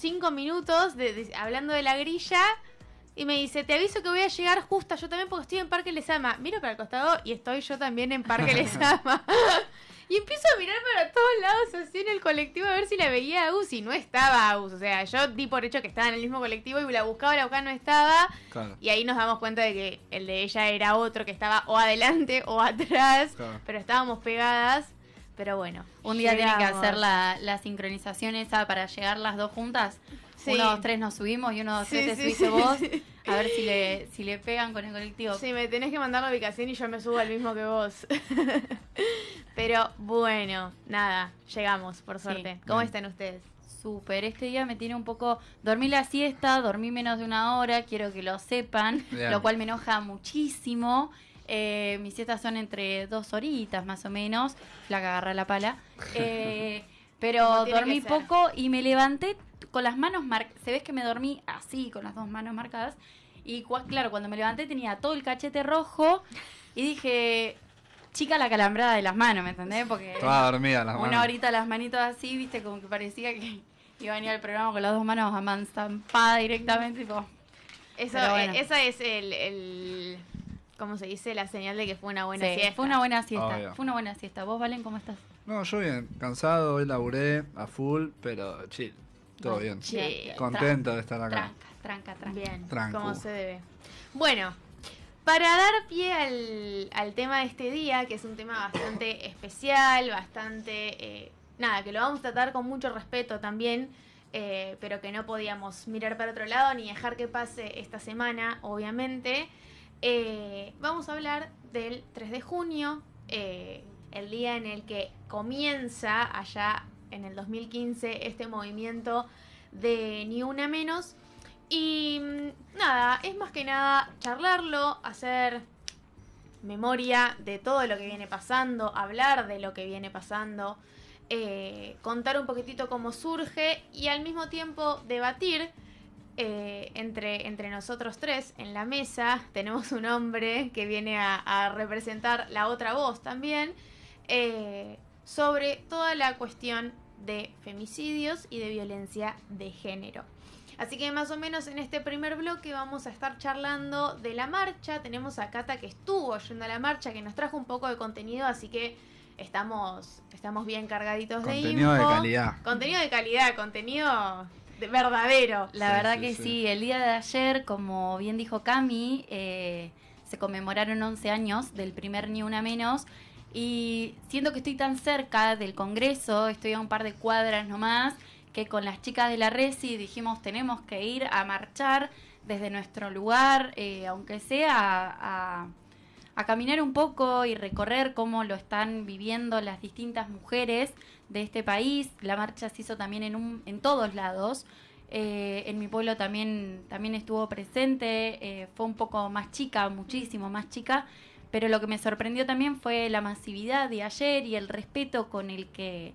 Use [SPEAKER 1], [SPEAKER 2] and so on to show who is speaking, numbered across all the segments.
[SPEAKER 1] 5 minutos hablando de la grilla. Y me dice, te aviso que voy a llegar justa yo también porque estoy en Parque Lezama. Miro para el costado y estoy yo también en Parque Lezama. Y empiezo a mirar para todos lados así en el colectivo a ver si la veía a Agus y no estaba Agus. O sea, yo di por hecho que estaba en el mismo colectivo y la buscaba, no estaba.
[SPEAKER 2] Claro.
[SPEAKER 1] Y ahí nos damos cuenta de que el de ella era otro que estaba o adelante o atrás.
[SPEAKER 2] Claro.
[SPEAKER 1] Pero estábamos pegadas. Pero bueno,
[SPEAKER 3] un día tiene que
[SPEAKER 1] llegamos.
[SPEAKER 3] hacer la sincronización esa para llegar las dos juntas.
[SPEAKER 1] Sí.
[SPEAKER 3] 1, 2, 3 nos subimos y 1, 2, 3
[SPEAKER 1] Sí,
[SPEAKER 3] te
[SPEAKER 1] sí,
[SPEAKER 3] subiste
[SPEAKER 1] sí,
[SPEAKER 3] vos.
[SPEAKER 1] sí.
[SPEAKER 3] A ver si le pegan con el colectivo.
[SPEAKER 1] Sí, me tenés que mandar la ubicación y yo me subo al mismo que vos. Pero bueno, nada, llegamos, por suerte.
[SPEAKER 3] Sí.
[SPEAKER 1] ¿Cómo
[SPEAKER 2] Bien.
[SPEAKER 1] están ustedes?
[SPEAKER 3] Súper, este día me tiene un poco... Dormí la siesta, dormí menos de 1 hora, quiero que lo sepan,
[SPEAKER 2] Bien.
[SPEAKER 3] lo cual me enoja muchísimo. Mis siestas son entre 2 horitas más o menos, flaca agarra la pala. Pero
[SPEAKER 1] Como tiene
[SPEAKER 3] dormí
[SPEAKER 1] que ser.
[SPEAKER 3] poco y me levanté con las manos marcadas. Se ves que me dormí así, con las 2 manos marcadas. Y claro, cuando me levanté tenía todo el cachete rojo y dije... Chica la calambrada de las manos, ¿me entendés? Porque
[SPEAKER 2] Estaba dormida las manos.
[SPEAKER 3] 1 horita las manitos así, viste, como que parecía que iba a venir al programa con las 2 manos a manzampadas directamente, tipo...
[SPEAKER 1] Eso,
[SPEAKER 3] Pero bueno.
[SPEAKER 1] esa es el... ¿Cómo se dice? La señal de que fue una buena
[SPEAKER 3] Sí,
[SPEAKER 1] siesta.
[SPEAKER 3] fue una buena siesta,
[SPEAKER 2] Obvio.
[SPEAKER 3] fue una buena siesta. ¿Vos, Valen, cómo estás?
[SPEAKER 2] No, yo bien. Cansado, hoy laburé a full, pero chill. Todo bien.
[SPEAKER 1] Sí.
[SPEAKER 2] Contento de estar acá.
[SPEAKER 3] Tranca.
[SPEAKER 1] Bien,
[SPEAKER 2] Trancu.
[SPEAKER 1] como se debe. Bueno, para dar pie al tema de este día, que es un tema bastante especial, bastante... nada, que lo vamos a tratar con mucho respeto también, pero que no podíamos mirar para otro lado ni dejar que pase esta semana, obviamente. Vamos a hablar del 3 de junio, el día en el que comienza allá en el 2015 este movimiento de Ni Una Menos. Y nada, es más que nada charlarlo, hacer memoria de todo lo que viene pasando, hablar de lo que viene pasando, contar un poquitito cómo surge y al mismo tiempo debatir entre nosotros tres en la mesa. Tenemos un hombre que viene a representar la otra voz también, sobre toda la cuestión de femicidios y de violencia de género. Así que más o menos en este primer bloque vamos a estar charlando de la marcha. Tenemos a Cata que estuvo yendo a la marcha, que nos trajo un poco de contenido, así que estamos bien cargaditos de info.
[SPEAKER 2] Contenido de calidad.
[SPEAKER 1] Contenido de calidad, contenido verdadero.
[SPEAKER 3] La
[SPEAKER 2] Sí,
[SPEAKER 3] verdad
[SPEAKER 2] sí,
[SPEAKER 3] que
[SPEAKER 2] sí.
[SPEAKER 3] sí, el día de ayer, como bien dijo Cami, se conmemoraron 11 años del primer Ni Una Menos. Y siento que estoy tan cerca del Congreso, estoy a un par de cuadras nomás, que con las chicas de la Resi dijimos tenemos que ir a marchar desde nuestro lugar, aunque sea a caminar un poco y recorrer cómo lo están viviendo las distintas mujeres de este país. La marcha se hizo también en todos lados. En mi pueblo también estuvo presente, fue un poco más chica, muchísimo más chica, pero lo que me sorprendió también fue la masividad de ayer y el respeto con el que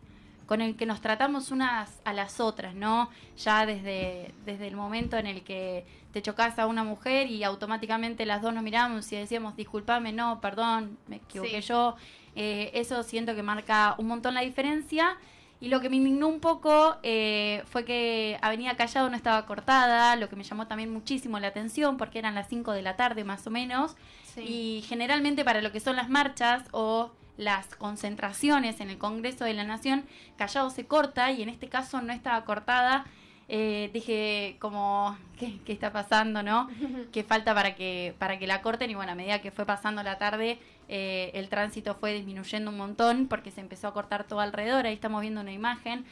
[SPEAKER 3] nos tratamos unas a las otras, ¿no? Ya desde el momento en el que te chocas a una mujer y automáticamente las dos nos miramos y decíamos, discúlpame, no, perdón, me equivoqué
[SPEAKER 1] Sí.
[SPEAKER 3] yo. Eso siento que marca un montón la diferencia. Y lo que me indignó un poco fue que Avenida Callao no estaba cortada, lo que me llamó también muchísimo la atención porque eran las 5 de la tarde más o menos.
[SPEAKER 1] Sí.
[SPEAKER 3] Y generalmente para lo que son las marchas o las concentraciones en el Congreso de la Nación, Callao se corta y en este caso no estaba cortada. Dije como, ¿qué está pasando, no? ¿Qué falta para que la corten? Y bueno, a medida que fue pasando la tarde, el tránsito fue disminuyendo un montón porque se empezó a cortar todo alrededor. Ahí estamos viendo una imagen,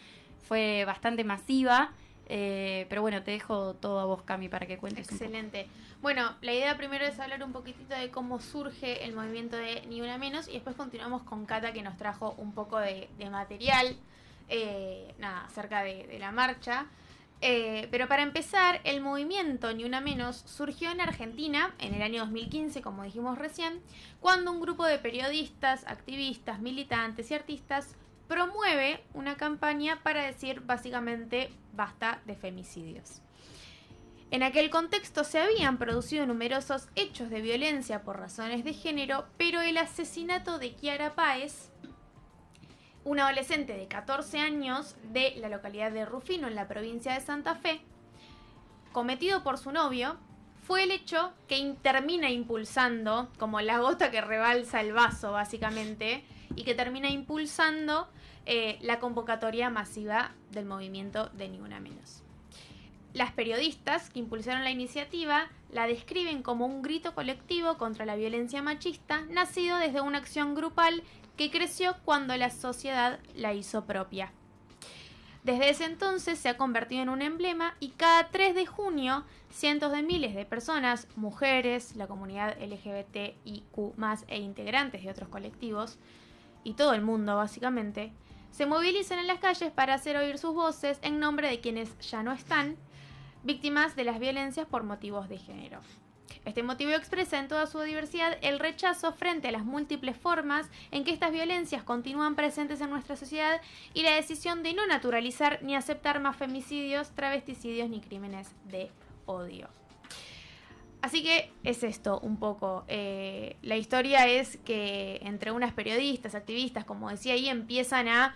[SPEAKER 3] fue bastante masiva. Pero bueno, te dejo todo a vos, Cami, para que cuentes un poco.
[SPEAKER 1] Excelente. Bueno, la idea primero es hablar un poquitito de cómo surge el movimiento de Ni Una Menos y después continuamos con Cata, que nos trajo un poco de material acerca de la marcha. Pero para empezar, el movimiento Ni Una Menos surgió en Argentina en el año 2015, como dijimos recién, cuando un grupo de periodistas, activistas, militantes y artistas promueve una campaña para decir básicamente basta de femicidios. En aquel contexto se habían producido numerosos hechos de violencia por razones de género, pero el asesinato de Kiara Páez, un adolescente de 14 años de la localidad de Rufino, en la provincia de Santa Fe, cometido por su novio, fue el hecho que termina impulsando, como la gota que rebalsa el vaso básicamente, y que termina impulsando la convocatoria masiva del movimiento de Ni Una Menos. Las periodistas que impulsaron la iniciativa la describen como un grito colectivo contra la violencia machista, nacido desde una acción grupal que creció cuando la sociedad la hizo propia. Desde ese entonces se ha convertido en un emblema y cada 3 de junio cientos de miles de personas, mujeres, la comunidad LGBTIQ+, e integrantes de otros colectivos, y todo el mundo básicamente, se movilizan en las calles para hacer oír sus voces en nombre de quienes ya no están, víctimas de las violencias por motivos de género. Este motivo expresa en toda su diversidad el rechazo frente a las múltiples formas en que estas violencias continúan presentes en nuestra sociedad y la decisión de no naturalizar ni aceptar más femicidios, travesticidios ni crímenes de odio. Así que es esto un poco. La historia es que entre unas periodistas, activistas, como decía ahí, empiezan a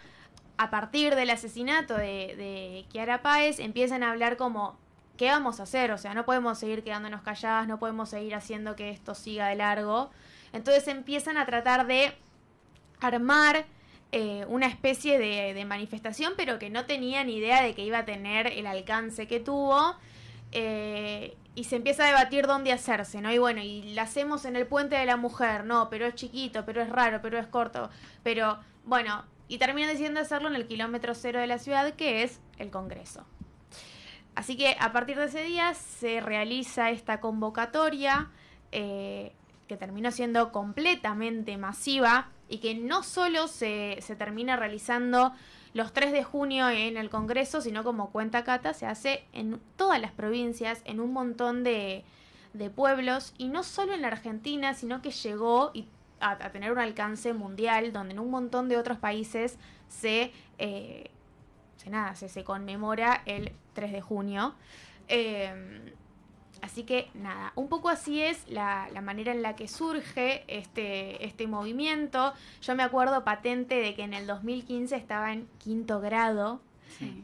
[SPEAKER 1] partir del asesinato de Kiara Páez, empiezan a hablar como, ¿qué vamos a hacer? O sea, no podemos seguir quedándonos calladas, no podemos seguir haciendo que esto siga de largo. Entonces empiezan a tratar de armar una especie de manifestación, pero que no tenían idea de que iba a tener el alcance que tuvo. Y se empieza a debatir dónde hacerse, ¿no? Y bueno, y la hacemos en el Puente de la Mujer, no, pero es chiquito, pero es raro, pero es corto, pero bueno, y terminan decidiendo hacerlo en el kilómetro cero de la ciudad, que es el Congreso. Así que a partir de ese día se realiza esta convocatoria que terminó siendo completamente masiva y que no solo se termina realizando los 3 de junio en el Congreso, sino como cuenta Cata, se hace en todas las provincias, en un montón de pueblos, y no solo en la Argentina, sino que llegó a tener un alcance mundial, donde en un montón de otros países se conmemora el 3 de junio. Así que nada, un poco así es la manera en la que surge este movimiento. Yo me acuerdo patente de que en el 2015 estaba en 5º grado. Sí.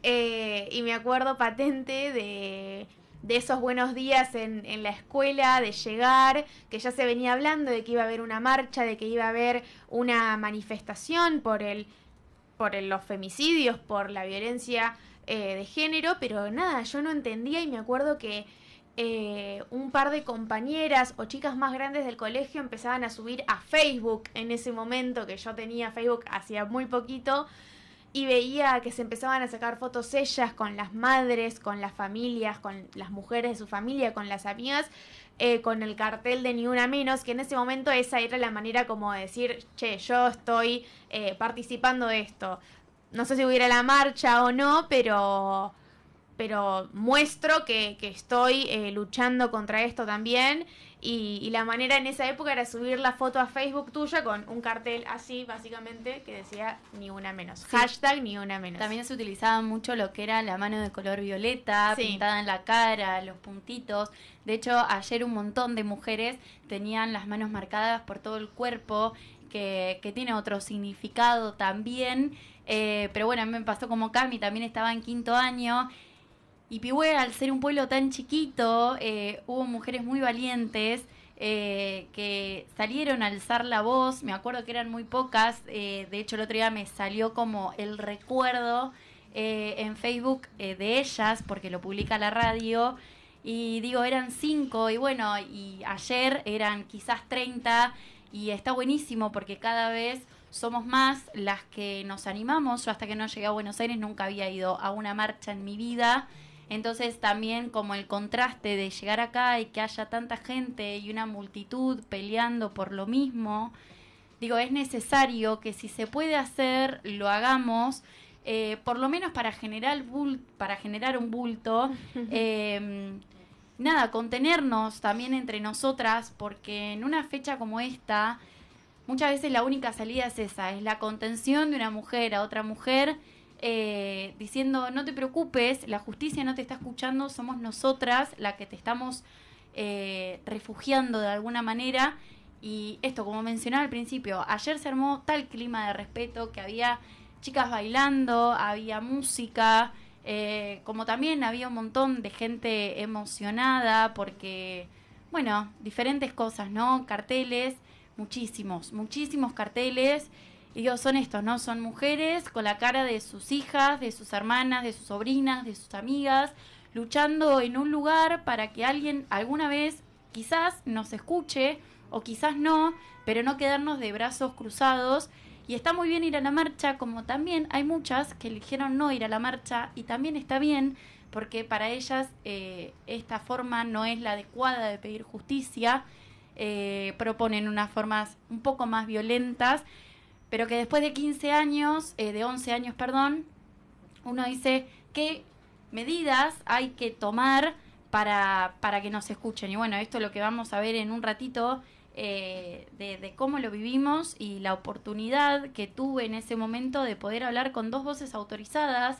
[SPEAKER 1] Y me acuerdo patente de esos buenos días en la escuela, de llegar, que ya se venía hablando de que iba a haber una marcha, de que iba a haber una manifestación por los femicidios, por la violencia de género, pero nada, yo no entendía, y me acuerdo que un par de compañeras o chicas más grandes del colegio empezaban a subir a Facebook en ese momento, que yo tenía Facebook hacía muy poquito, y veía que se empezaban a sacar fotos ellas con las madres, con las familias, con las mujeres de su familia, con las amigas, con el cartel de Ni Una Menos, que en ese momento esa era la manera como de decir, che, yo estoy participando de esto. No sé si hubiera la marcha o no, pero muestro que estoy luchando contra esto también, y la manera en esa época era subir la foto a Facebook tuya con un cartel así, básicamente, que decía Ni Una Menos. Sí. Hashtag Ni Una Menos.
[SPEAKER 3] También se utilizaba mucho lo que era la mano de color violeta, sí, pintada en la cara, los puntitos. De hecho, ayer un montón de mujeres tenían las manos marcadas por todo el cuerpo, que tiene otro significado también. Pero bueno, a mí me pasó como Cami, también estaba en 5º año. Y Pihue, al ser un pueblo tan chiquito, hubo mujeres muy valientes que salieron a alzar la voz. Me acuerdo que eran muy pocas. De hecho, el otro día me salió como el recuerdo en Facebook de ellas, porque lo publica la radio. Y digo, eran 5, y bueno, y ayer eran quizás 30. Y está buenísimo porque cada vez somos más las que nos animamos. Yo hasta que no llegué a Buenos Aires nunca había ido a una marcha en mi vida. Entonces también como el contraste de llegar acá y que haya tanta gente y una multitud peleando por lo mismo, digo, es necesario que si se puede hacer, lo hagamos, por lo menos para generar un bulto, nada, contenernos también entre nosotras, porque en una fecha como esta, muchas veces la única salida es esa, es la contención de una mujer a otra mujer, diciendo, no te preocupes, la justicia no te está escuchando, somos nosotras las que te estamos refugiando de alguna manera. Y esto, como mencionaba al principio, ayer se armó tal clima de respeto que había chicas bailando, había música, como también había un montón de gente emocionada porque, bueno, diferentes cosas, ¿no? Carteles, muchísimos carteles. Y digo, son estos, ¿no? Son mujeres con la cara de sus hijas, de sus hermanas, de sus sobrinas, de sus amigas, luchando en un lugar para que alguien alguna vez quizás nos escuche o quizás no, pero no quedarnos de brazos cruzados. Y está muy bien ir a la marcha, como también hay muchas que eligieron no ir a la marcha, y también está bien, porque para ellas esta forma no es la adecuada de pedir justicia. Proponen unas formas un poco más violentas, pero que después de 15 años, de 11 años, perdón, uno dice qué medidas hay que tomar para que nos escuchen. Y bueno, esto es lo que vamos a ver en un ratito, de cómo lo vivimos y la oportunidad que tuve en ese momento de poder hablar con 2 voces autorizadas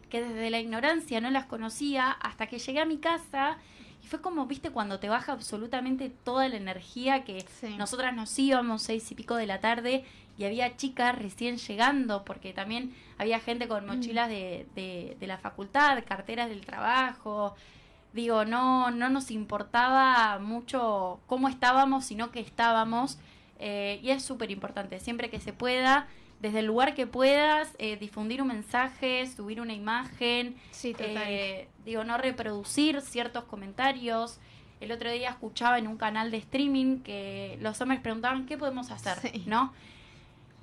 [SPEAKER 3] que desde la ignorancia no las conocía hasta que llegué a mi casa. Y fue como, viste, cuando te baja absolutamente toda la energía, que
[SPEAKER 1] Sí.
[SPEAKER 3] nosotras nos íbamos 6 y pico de la tarde y había chicas recién llegando, porque también había gente con mochilas de la facultad, carteras del trabajo. Digo, no nos importaba mucho cómo estábamos, sino que estábamos. Y es súper importante, siempre que se pueda, desde el lugar que puedas, difundir un mensaje, subir una imagen.
[SPEAKER 1] Sí, total.
[SPEAKER 3] Digo, no reproducir ciertos comentarios. El otro día escuchaba en un canal de streaming que los hombres preguntaban qué podemos hacer,
[SPEAKER 1] Sí.
[SPEAKER 3] ¿no?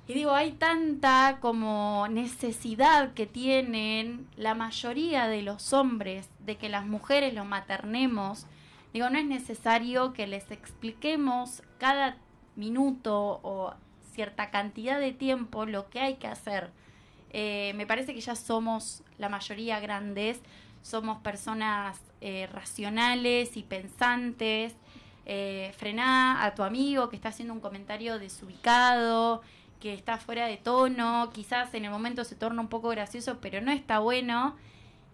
[SPEAKER 3] Y digo, hay tanta como necesidad que tienen la mayoría de los hombres de que las mujeres lo maternemos. Digo, no es necesario que les expliquemos cada minuto o cierta cantidad de tiempo lo que hay que hacer. Me parece que ya somos la mayoría grandes, somos personas racionales y pensantes. Frená a tu amigo que está haciendo un comentario desubicado, que está fuera de tono, quizás en el momento se torna un poco gracioso, pero no está bueno.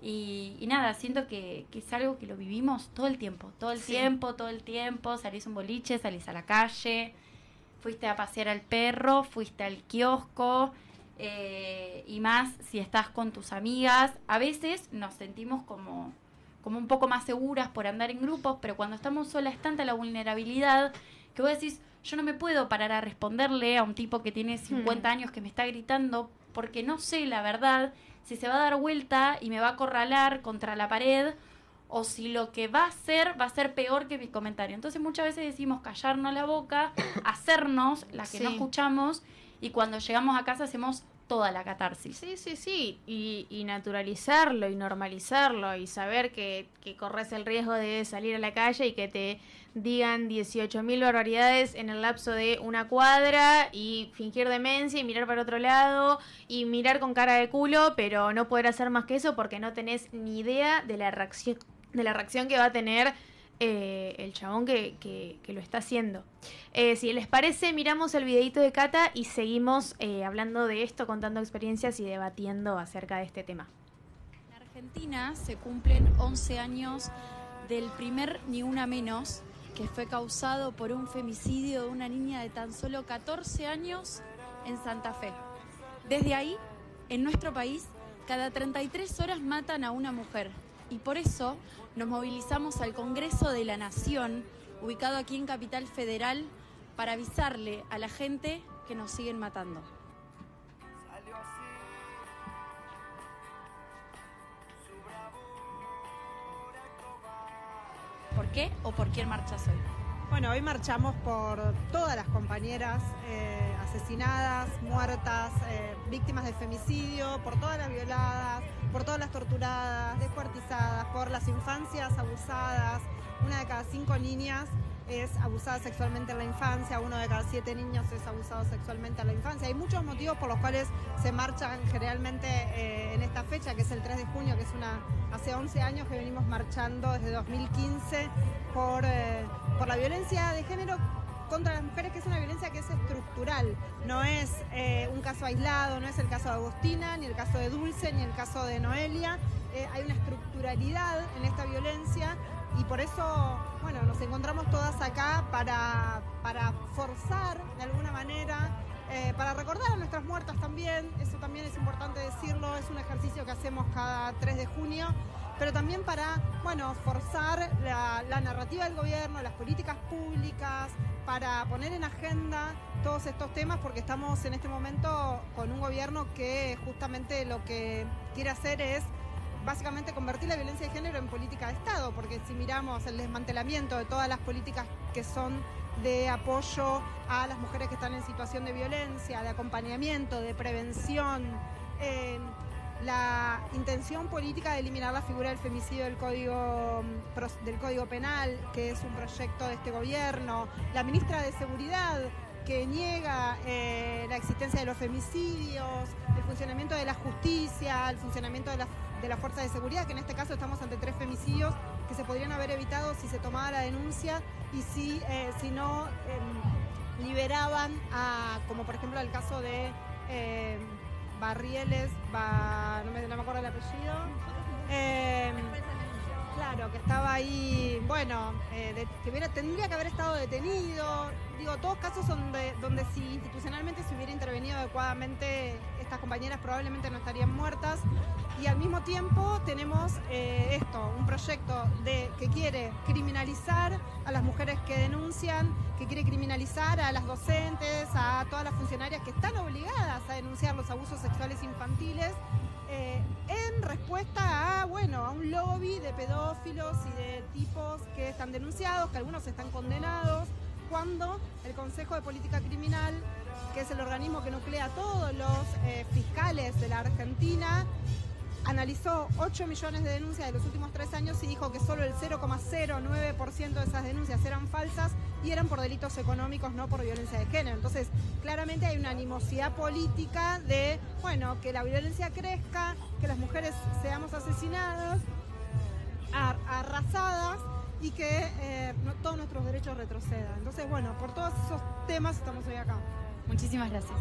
[SPEAKER 3] Y nada, siento que es algo que lo vivimos todo el tiempo, todo el tiempo, salís a un boliche, salís a la calle, fuiste a pasear al perro, fuiste al kiosco, y más si estás con tus amigas. A veces nos sentimos como un poco más seguras por andar en grupos, pero cuando estamos solas es tanta la vulnerabilidad que vos decís, yo no me puedo parar a responderle a un tipo que tiene 50 años que me está gritando, porque no sé la verdad si se va a dar vuelta y me va a acorralar contra la pared, o si lo que va a ser peor que mi comentario. Entonces muchas veces decimos callarnos la boca, hacernos las que no escuchamos, y cuando llegamos a casa hacemos toda la catarsis.
[SPEAKER 1] Sí. Y naturalizarlo y normalizarlo y saber que corres el riesgo de salir a la calle y que te digan 18.000 barbaridades en el lapso de una cuadra y fingir demencia y mirar para otro lado y mirar con cara de culo, pero no poder hacer más que eso porque no tenés ni idea de la reacción que va a tener el chabón que lo está haciendo. Si les parece, miramos el videito de Cata y seguimos hablando de esto, contando experiencias y debatiendo acerca de este tema.
[SPEAKER 4] En Argentina se cumplen 11 años del primer Ni Una Menos, que fue causado por un femicidio de una niña de tan solo 14 años en Santa Fe. Desde ahí, en nuestro país, cada 33 horas matan a una mujer. Y por eso nos movilizamos al Congreso de la Nación, ubicado aquí en Capital Federal, para avisarle a la gente que nos siguen matando. ¿Por qué o por quién marchas hoy?
[SPEAKER 5] Bueno, hoy marchamos por todas las compañeras asesinadas, muertas, víctimas de femicidio, por todas las violadas, por todas las torturadas, descuartizadas, por las infancias abusadas. 1 de cada 5 niñas es abusada sexualmente en la infancia, 1 de cada 7 niños es abusado sexualmente en la infancia. Hay muchos motivos por los cuales se marchan generalmente en esta fecha, que es el 3 de junio, que es hace 11 años que venimos marchando desde 2015 por la violencia de género contra las mujeres, que es una violencia que es estructural, no es un caso aislado, no es el caso de Agustina, ni el caso de Dulce, ni el caso de Noelia. Hay una estructuralidad en esta violencia y por eso, bueno, nos encontramos todas acá para forzar de alguna manera para recordar a nuestras muertas también, eso también es importante decirlo, es un ejercicio que hacemos cada 3 de junio, pero también para, bueno, forzar la narrativa del gobierno, las políticas públicas, para poner en agenda todos estos temas, porque estamos en este momento con un gobierno que justamente lo que quiere hacer es básicamente convertir la violencia de género en política de Estado, porque si miramos el desmantelamiento de todas las políticas que son de apoyo a las mujeres que están en situación de violencia, de acompañamiento, de prevención, la intención política de eliminar la figura del femicidio del Código Penal, que es un proyecto de este gobierno, la ministra de Seguridad, que niega la existencia de los femicidios, el funcionamiento de la justicia, el funcionamiento de la fuerza de seguridad, que en este caso estamos ante 3 femicidios que se podrían haber evitado si se tomaba la denuncia y si no liberaban como por ejemplo el caso de Barrieles, no me acuerdo el apellido. Claro, que estaba ahí, bueno, tendría que haber estado detenido. Digo, todos casos donde si institucionalmente se hubiera intervenido adecuadamente, estas compañeras probablemente no estarían muertas. Y al mismo tiempo tenemos un proyecto que quiere criminalizar a las mujeres que denuncian, que quiere criminalizar a las docentes, a todas las funcionarias que están obligadas a denunciar los abusos sexuales infantiles, en respuesta a un lobby de pedófilos y de tipos que están denunciados, que algunos están condenados, cuando el Consejo de Política Criminal, que es el organismo que nuclea a todos los fiscales de la Argentina, analizó 8 millones de denuncias de los últimos 3 años y dijo que solo el 0,09% de esas denuncias eran falsas y eran por delitos económicos, no por violencia de género. Entonces, claramente hay una animosidad política de, que la violencia crezca, que las mujeres seamos asesinadas, arrasadas y que todos nuestros derechos retrocedan. Entonces, por todos esos temas estamos hoy acá.
[SPEAKER 3] Muchísimas gracias.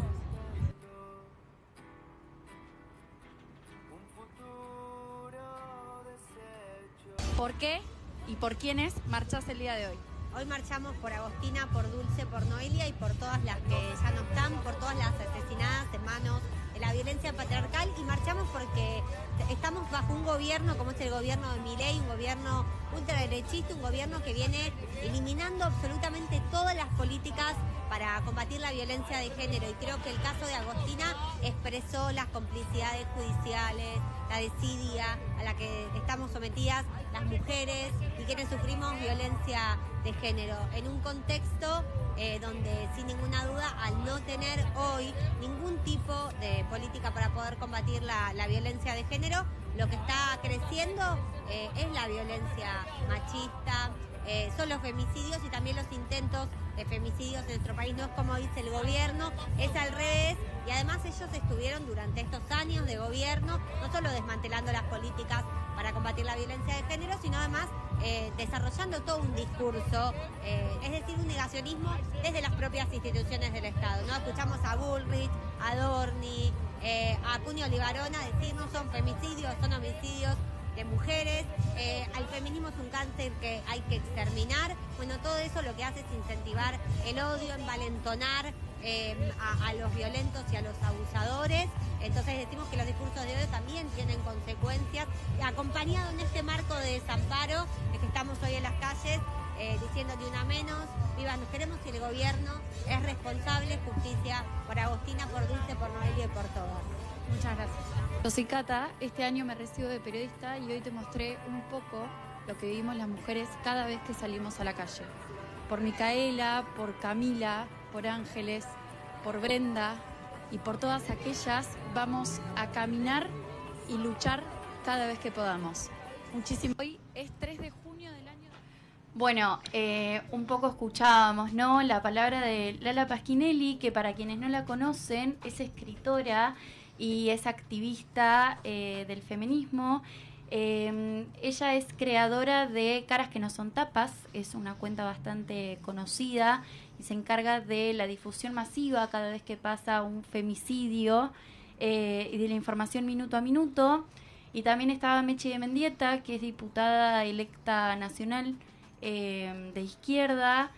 [SPEAKER 4] ¿Por qué y por quiénes marchás el día de hoy?
[SPEAKER 6] Hoy marchamos por Agostina, por Dulce, por Noelia y por todas las que ya no están, por todas las asesinadas en manos de la violencia patriarcal, y marchamos porque estamos bajo un gobierno como es el gobierno de Milei, un gobierno ultraderechista, un gobierno que viene eliminando absolutamente todas las políticas para combatir la violencia de género, y creo que el caso de Agostina expresó las complicidades judiciales, la desidia a la que estamos sometidas las mujeres y quienes sufrimos violencia de género, en un contexto donde sin ninguna duda, al no tener hoy ningún tipo de política para poder combatir la violencia de género, lo que está creciendo es la violencia machista, son los femicidios y también los intentos de femicidios en nuestro país. No es como dice el gobierno, es al revés, y además ellos estuvieron durante estos años de gobierno no solo desmantelando las políticas para combatir la violencia de género, sino además desarrollando todo un discurso, es decir, un negacionismo desde las propias instituciones del Estado, ¿no? Escuchamos a Bullrich, a Dorni, a Cunio Libarona decir no son femicidios, son homicidios de mujeres, al feminismo es un cáncer que hay que exterminar. Bueno, todo eso lo que hace es incentivar el odio, envalentonar a los violentos y a los abusadores. Entonces decimos que los discursos de odio también tienen consecuencias, acompañado en este marco de desamparo, de que estamos hoy en las calles diciendo ni una menos, viva, nos queremos, y el gobierno es responsable. Justicia por Agostina, por Dulce, por Noelia y por todas.
[SPEAKER 4] Muchas gracias. Yo soy Cata, este año me recibo de periodista y hoy te mostré un poco lo que vivimos las mujeres cada vez que salimos a la calle. Por Micaela, por Camila, por Ángeles, por Brenda y por todas aquellas vamos a caminar y luchar cada vez que podamos. Muchísimo. Hoy es 3 de junio del año...
[SPEAKER 3] Bueno, un poco escuchábamos, ¿no?, la palabra de Lala Pasquinelli, que para quienes no la conocen es escritora y es activista del feminismo. Ella es creadora de Caras que no son tapas, es una cuenta bastante conocida y se encarga de la difusión masiva cada vez que pasa un femicidio y de la información minuto a minuto. Y también estaba Mechi de Mendieta, que es diputada electa nacional de izquierda,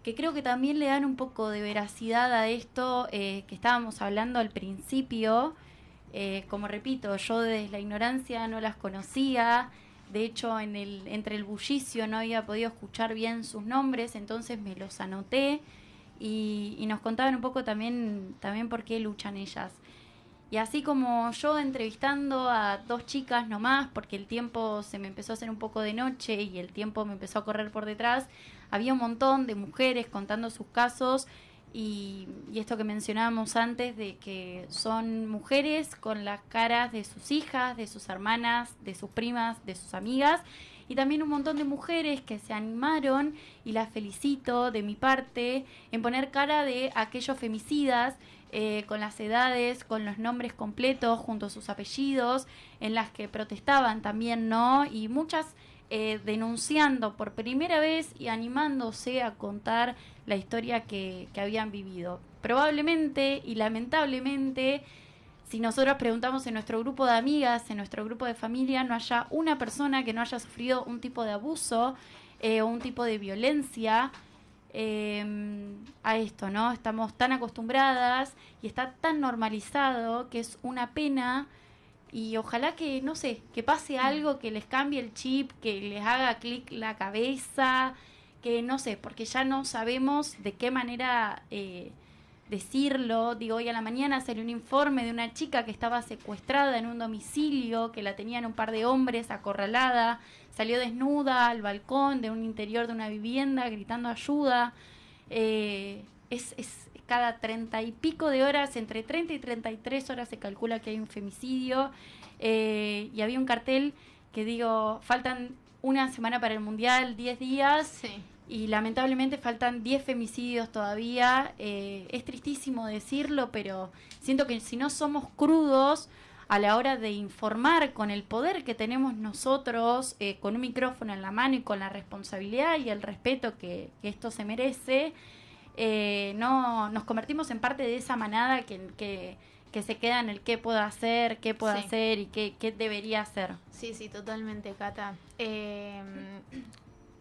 [SPEAKER 3] que creo que también le dan un poco de veracidad a esto que estábamos hablando al principio. Como repito, yo desde la ignorancia no las conocía. De hecho, entre el bullicio no había podido escuchar bien sus nombres, entonces me los anoté y nos contaban un poco también por qué luchan ellas. Y así como yo entrevistando a 2 chicas nomás, porque el tiempo se me empezó a hacer un poco de noche y el tiempo me empezó a correr por detrás, había un montón de mujeres contando sus casos y esto que mencionábamos antes de que son mujeres con las caras de sus hijas, de sus hermanas, de sus primas, de sus amigas, y también un montón de mujeres que se animaron, y las felicito de mi parte, en poner cara de aquellos femicidas, con las edades, con los nombres completos, junto a sus apellidos, en las que protestaban también, ¿no? Y muchas denunciando por primera vez y animándose a contar la historia que habían vivido. Probablemente y lamentablemente, si nosotros preguntamos en nuestro grupo de amigas, en nuestro grupo de familia, no haya una persona que no haya sufrido un tipo de abuso o un tipo de violencia a esto, ¿no? Estamos tan acostumbradas y está tan normalizado que es una pena. Y ojalá que, no sé, que pase algo, que les cambie el chip, que les haga clic la cabeza, que no sé, porque ya no sabemos de qué manera decirlo. Digo, hoy a la mañana salió un informe de una chica que estaba secuestrada en un domicilio, que la tenían un par de hombres acorralada, salió desnuda al balcón de un interior de una vivienda gritando ayuda. Es cada 30 y pico de horas, entre 30 y 33 horas se calcula que hay un femicidio, y había un cartel que digo, faltan una semana para el Mundial, 10 días,
[SPEAKER 1] Sí.
[SPEAKER 3] y lamentablemente faltan 10 femicidios todavía. Es tristísimo decirlo, pero siento que si no somos crudos a la hora de informar con el poder que tenemos nosotros, con un micrófono en la mano y con la responsabilidad y el respeto que esto se merece, no nos convertimos en parte de esa manada que se queda en el qué puedo hacer, qué puedo
[SPEAKER 1] Sí.
[SPEAKER 3] hacer y qué debería hacer.
[SPEAKER 1] Sí, sí, totalmente, Cata.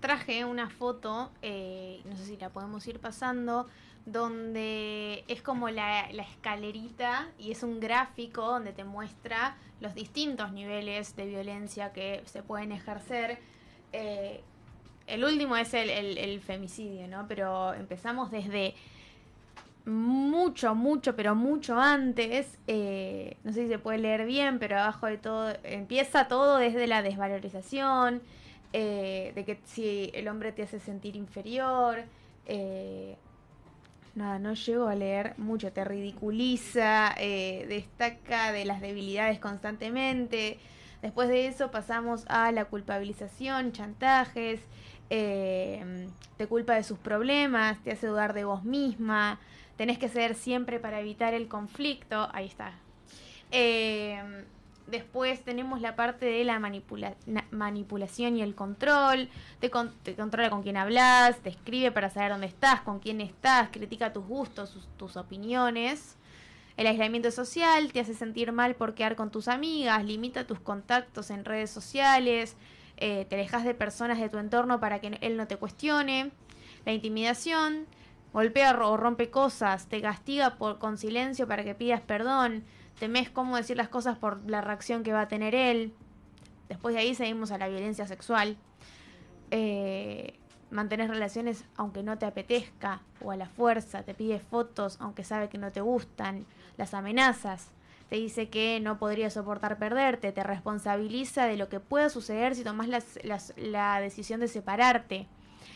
[SPEAKER 1] Traje una foto, no sé si la podemos ir pasando, donde es como la escalerita y es un gráfico donde te muestra los distintos niveles de violencia que se pueden ejercer. El último es el femicidio, ¿no? Pero empezamos desde mucho, pero mucho antes. No sé si se puede leer bien, pero abajo de todo empieza todo desde la desvalorización, de que si el hombre te hace sentir inferior, nada, no llego a leer mucho, te ridiculiza, destaca de las debilidades constantemente. Después de eso pasamos a la culpabilización, chantajes, te culpa de sus problemas, te hace dudar de vos misma, tenés que ceder siempre para evitar el conflicto, ahí está. Después tenemos la parte de la manipulación y el control, te controla con quién hablas, te escribe para saber dónde estás, con quién estás, critica tus gustos, tus opiniones. El aislamiento social te hace sentir mal por quedar con tus amigas, limita tus contactos en redes sociales, te alejas de personas de tu entorno para que él no te cuestione. La intimidación, golpea o rompe cosas, te castiga con silencio para que pidas perdón, temes cómo decir las cosas por la reacción que va a tener él. Después de ahí seguimos a la violencia sexual. Mantenés relaciones aunque no te apetezca o a la fuerza, te pide fotos aunque sabe que no te gustan, las amenazas, te dice que no podría soportar perderte, te responsabiliza de lo que pueda suceder si tomás la decisión de separarte.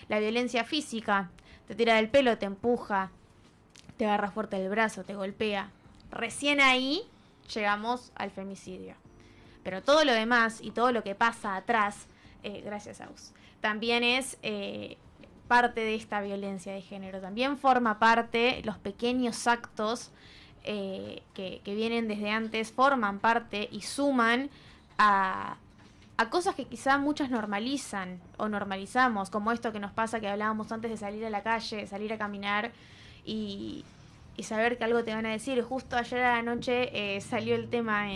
[SPEAKER 1] La violencia física, te tira del pelo, te empuja, te agarra fuerte el brazo, te golpea. Recién ahí llegamos al femicidio. Pero todo lo demás y todo lo que pasa atrás, gracias a vos, también es parte de esta violencia de género. También forma parte, los pequeños actos que vienen desde antes, forman parte y suman a cosas que quizá muchas normalizan o normalizamos, como esto que nos pasa, que hablábamos antes de salir a la calle, salir a caminar y saber que algo te van a decir. Justo ayer a la noche salió el tema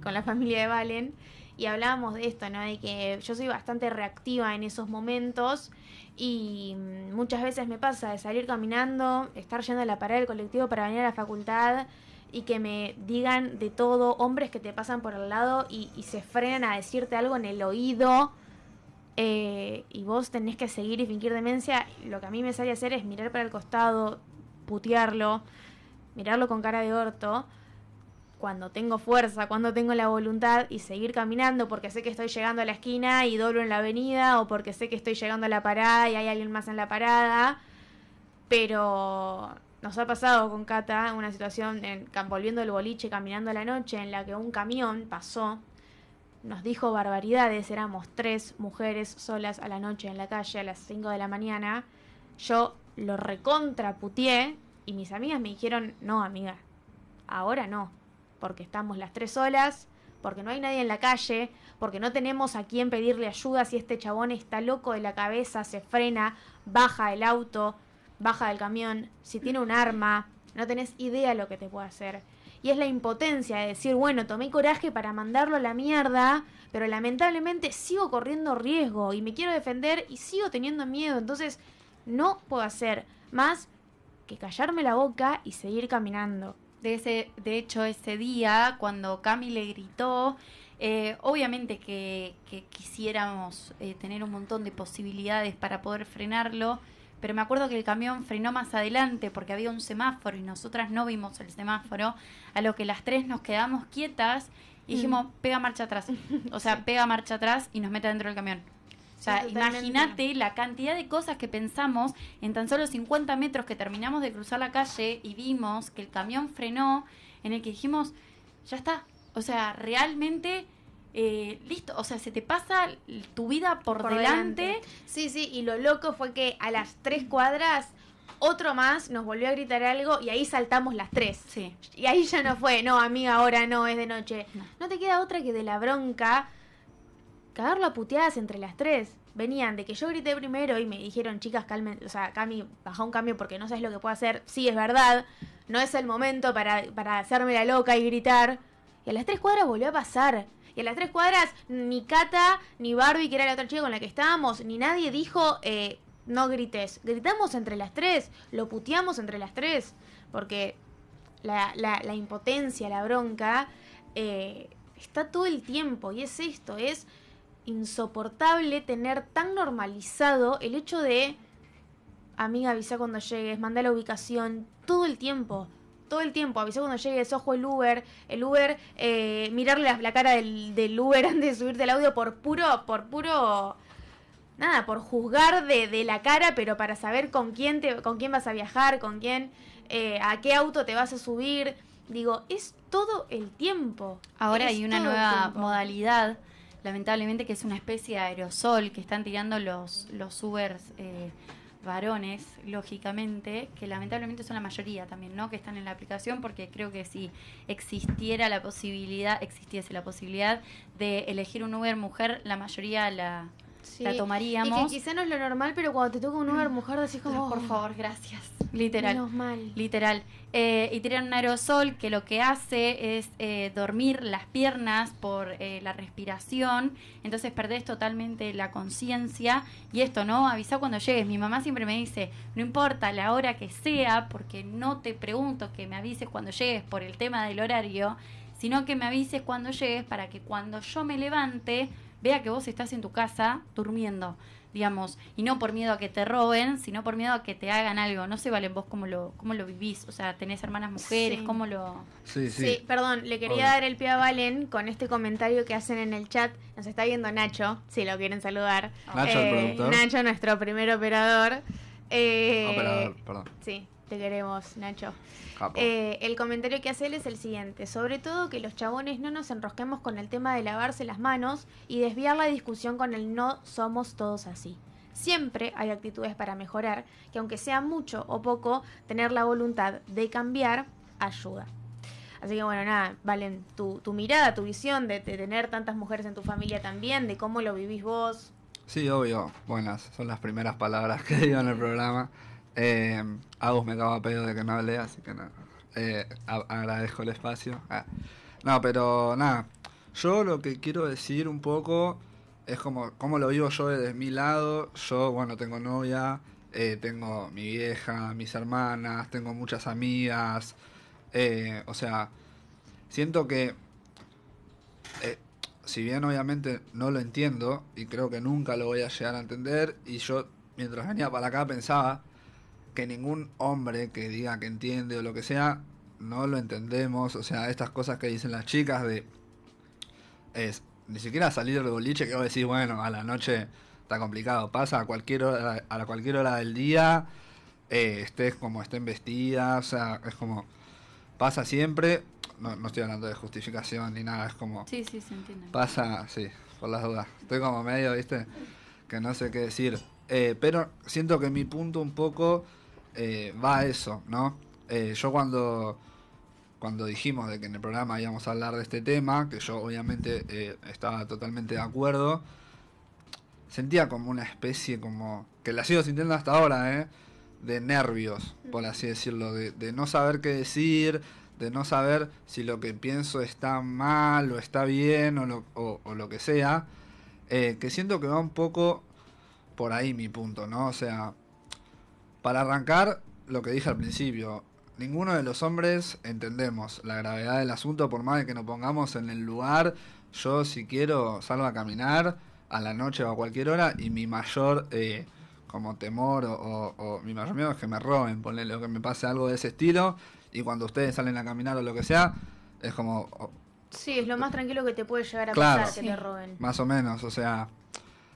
[SPEAKER 1] con la familia de Valen y hablábamos de esto, ¿no? De que yo soy bastante reactiva en esos momentos y muchas veces me pasa de salir caminando, estar yendo a la parada del colectivo para venir a la facultad y que me digan de todo, hombres que te pasan por el lado y se frenan a decirte algo en el oído, y vos tenés que seguir y fingir demencia. Lo que a mí me sale a hacer es mirar para el costado, putearlo, mirarlo con cara de orto, cuando tengo fuerza, cuando tengo la voluntad, y seguir caminando porque sé que estoy llegando a la esquina y doblo en la avenida, o porque sé que estoy llegando a la parada y hay alguien más en la parada. Pero nos ha pasado con Cata una situación volviendo del boliche, caminando a la noche, en la que un camión pasó, nos dijo barbaridades, éramos 3 mujeres solas a la noche en la calle a las 5 de la mañana. Yo lo recontraputeé y mis amigas me dijeron, no amiga, ahora no, porque estamos las 3 solas, porque no hay nadie en la calle, porque no tenemos a quién pedirle ayuda si este chabón está loco de la cabeza, se frena, baja del auto, baja del camión, si tiene un arma, no tenés idea lo que te puede hacer. Y es la impotencia de decir, bueno, tomé coraje para mandarlo a la mierda, pero lamentablemente sigo corriendo riesgo y me quiero defender y sigo teniendo miedo. Entonces no puedo hacer más que callarme la boca y seguir caminando.
[SPEAKER 3] De hecho, ese día, cuando Cami le gritó, obviamente que quisiéramos tener un montón de posibilidades para poder frenarlo, pero me acuerdo que el camión frenó más adelante porque había un semáforo y nosotras no vimos el semáforo, a lo que las 3 nos quedamos quietas y dijimos, pega marcha atrás. O sea, pega marcha atrás y nos mete dentro del camión. O sea,
[SPEAKER 1] Sí,
[SPEAKER 3] imagínate la cantidad de cosas que pensamos en tan solo 50 metros que terminamos de cruzar la calle y vimos que el camión frenó, en el que dijimos, ya está. O sea, realmente, listo. O sea, se te pasa tu vida por delante.
[SPEAKER 1] Sí, y lo loco fue que a las 3 cuadras otro más nos volvió a gritar algo y ahí saltamos las 3.
[SPEAKER 3] Sí.
[SPEAKER 1] Y ahí ya no fue, no, amiga, ahora no, es de noche.
[SPEAKER 3] No.
[SPEAKER 1] No te queda otra que de la bronca cagarlo a puteadas entre las 3. Venían de que yo grité primero y me dijeron, chicas, calmen, o sea, Cami, baja un cambio porque no sabes lo que puedo hacer. Sí, es verdad, no es el momento para hacerme la loca y gritar. Y a las 3 cuadras volvió a pasar. Y a las 3 cuadras ni Cata, ni Barbie, que era la otra chica con la que estábamos, ni nadie dijo, no grites. Gritamos entre las 3, lo puteamos entre las 3, porque la impotencia, la bronca, está todo el tiempo. Y es esto, es insoportable tener tan normalizado el hecho de, amiga, avisa cuando llegues, manda la ubicación, todo el tiempo, avisa cuando llegues, ojo el Uber, mirarle la cara del Uber antes de subirte al audio por puro, nada, por juzgar de la cara, pero para saber con quién vas a viajar, con quién, a qué auto te vas a subir. Digo, es todo el tiempo.
[SPEAKER 3] Ahora
[SPEAKER 1] es
[SPEAKER 3] hay una
[SPEAKER 1] todo el
[SPEAKER 3] nueva
[SPEAKER 1] tiempo.
[SPEAKER 3] modalidad, lamentablemente, que es una especie de aerosol que están tirando los Ubers varones, lógicamente, que lamentablemente son la mayoría también, ¿no? Que están en la aplicación, porque creo que si existiese la posibilidad de elegir un Uber mujer, la mayoría la tomaríamos.
[SPEAKER 1] Y que quizá no es lo normal, pero cuando te toca un Uber mujer decís como,
[SPEAKER 3] Por favor, gracias. Literal.
[SPEAKER 1] menos mal.
[SPEAKER 3] Literal. Y tiran un aerosol que lo que hace es dormir las piernas por la respiración. Entonces perdés totalmente la conciencia. Y esto, ¿no? Avisa cuando llegues. Mi mamá siempre me dice, no importa la hora que sea, porque no te pregunto que me avises cuando llegues por el tema del horario, sino que me avises cuando llegues para que cuando yo me levante vea que vos estás en tu casa durmiendo, digamos, y no por miedo a que te roben, sino por miedo a que te hagan algo. No sé, Valen, vos cómo lo vivís, o sea, tenés hermanas mujeres,
[SPEAKER 1] Sí.
[SPEAKER 3] ¿cómo lo...?
[SPEAKER 2] Sí.
[SPEAKER 1] Perdón, le quería
[SPEAKER 2] Obvio.
[SPEAKER 1] dar el pie a Valen con este comentario que hacen en el chat. Nos está viendo Nacho, si lo quieren saludar.
[SPEAKER 2] Nacho, el productor.
[SPEAKER 1] Nacho, nuestro primer operador.
[SPEAKER 2] Operador, perdón.
[SPEAKER 1] Sí, te queremos, Nacho.
[SPEAKER 2] Capo.
[SPEAKER 1] El comentario que hace él es el siguiente: sobre todo que los chabones no nos enrosquemos con el tema de lavarse las manos y desviar la discusión con el no somos todos así. Siempre hay actitudes para mejorar, que aunque sea mucho o poco, tener la voluntad de cambiar ayuda. Así que bueno, nada, Valen, tu mirada, tu visión de tener tantas mujeres en tu familia también, de cómo lo vivís vos.
[SPEAKER 2] Sí, obvio. Buenas, son las primeras palabras que digo en el programa. Agus me cago a pedo de que no hablé, así que nada. Agradezco el espacio. No, pero nada. Yo lo que quiero decir un poco es como lo vivo yo desde mi lado. Yo, bueno, tengo novia, tengo mi vieja, mis hermanas, tengo muchas amigas. O sea, siento que, si bien obviamente no lo entiendo, y creo que nunca lo voy a llegar a entender, y yo mientras venía para acá pensaba que ningún hombre que diga que entiende o lo que sea, no lo entendemos. O sea, estas cosas que dicen las chicas de... ni siquiera salir del boliche, que vos decís, bueno, a la noche está complicado, pasa a cualquier hora del día, estés como estén vestidas, o sea, es como, pasa siempre, no estoy hablando de justificación ni nada, es como,
[SPEAKER 3] Sí, sí, se entiende.
[SPEAKER 2] pasa, sí, por las dudas, estoy como medio, viste, que no sé qué decir, pero siento que mi punto un poco va a eso, ¿no? Yo cuando dijimos de que en el programa íbamos a hablar de este tema, que yo obviamente estaba totalmente de acuerdo, sentía como una especie, como que la sigo sintiendo hasta ahora, de nervios, por así decirlo, de no saber qué decir, de no saber si lo que pienso está mal o está bien o lo que sea, que siento que va un poco por ahí mi punto, ¿no? O sea, para arrancar, lo que dije al principio, ninguno de los hombres entendemos la gravedad del asunto, por más de que nos pongamos en el lugar. Yo, si quiero, salgo a caminar a la noche o a cualquier hora, y mi mayor como temor o mi mayor miedo es que me roben, ponerle, o que me pase algo de ese estilo. Y cuando ustedes salen a caminar o lo que sea, es como...
[SPEAKER 1] Sí, es lo más tranquilo que te puede llegar a
[SPEAKER 2] Claro.
[SPEAKER 1] pasar, que te roben.
[SPEAKER 2] Más o menos, o sea...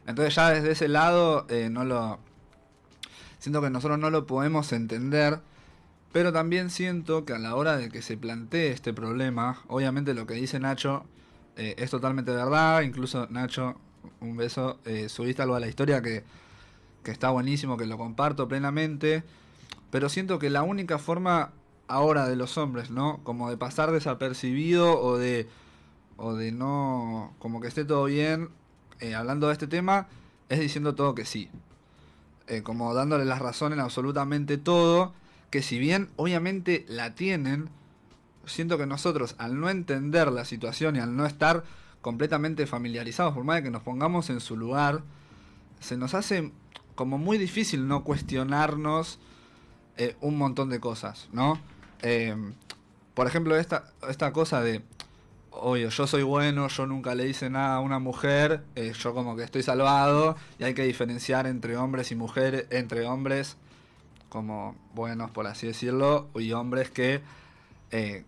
[SPEAKER 2] Entonces ya desde ese lado no lo... Siento que nosotros no lo podemos entender, pero también siento que a la hora de que se plantee este problema, obviamente lo que dice Nacho es totalmente verdad. Incluso Nacho, un beso, subiste algo a la historia que está buenísimo, que lo comparto plenamente, pero siento que la única forma ahora de los hombres, ¿no? Como de pasar desapercibido o de no, como que esté todo bien hablando de este tema, es diciendo todo que sí. Como dándole las razones en absolutamente todo, que si bien obviamente la tienen, siento que nosotros, al no entender la situación y al no estar completamente familiarizados, por más de que nos pongamos en su lugar, se nos hace como muy difícil no cuestionarnos un montón de cosas, ¿no? Por ejemplo, esta cosa de, obvio, yo soy bueno, yo nunca le hice nada a una mujer, yo como que estoy salvado, y hay que diferenciar entre hombres y mujeres, entre hombres como buenos, por así decirlo, y hombres que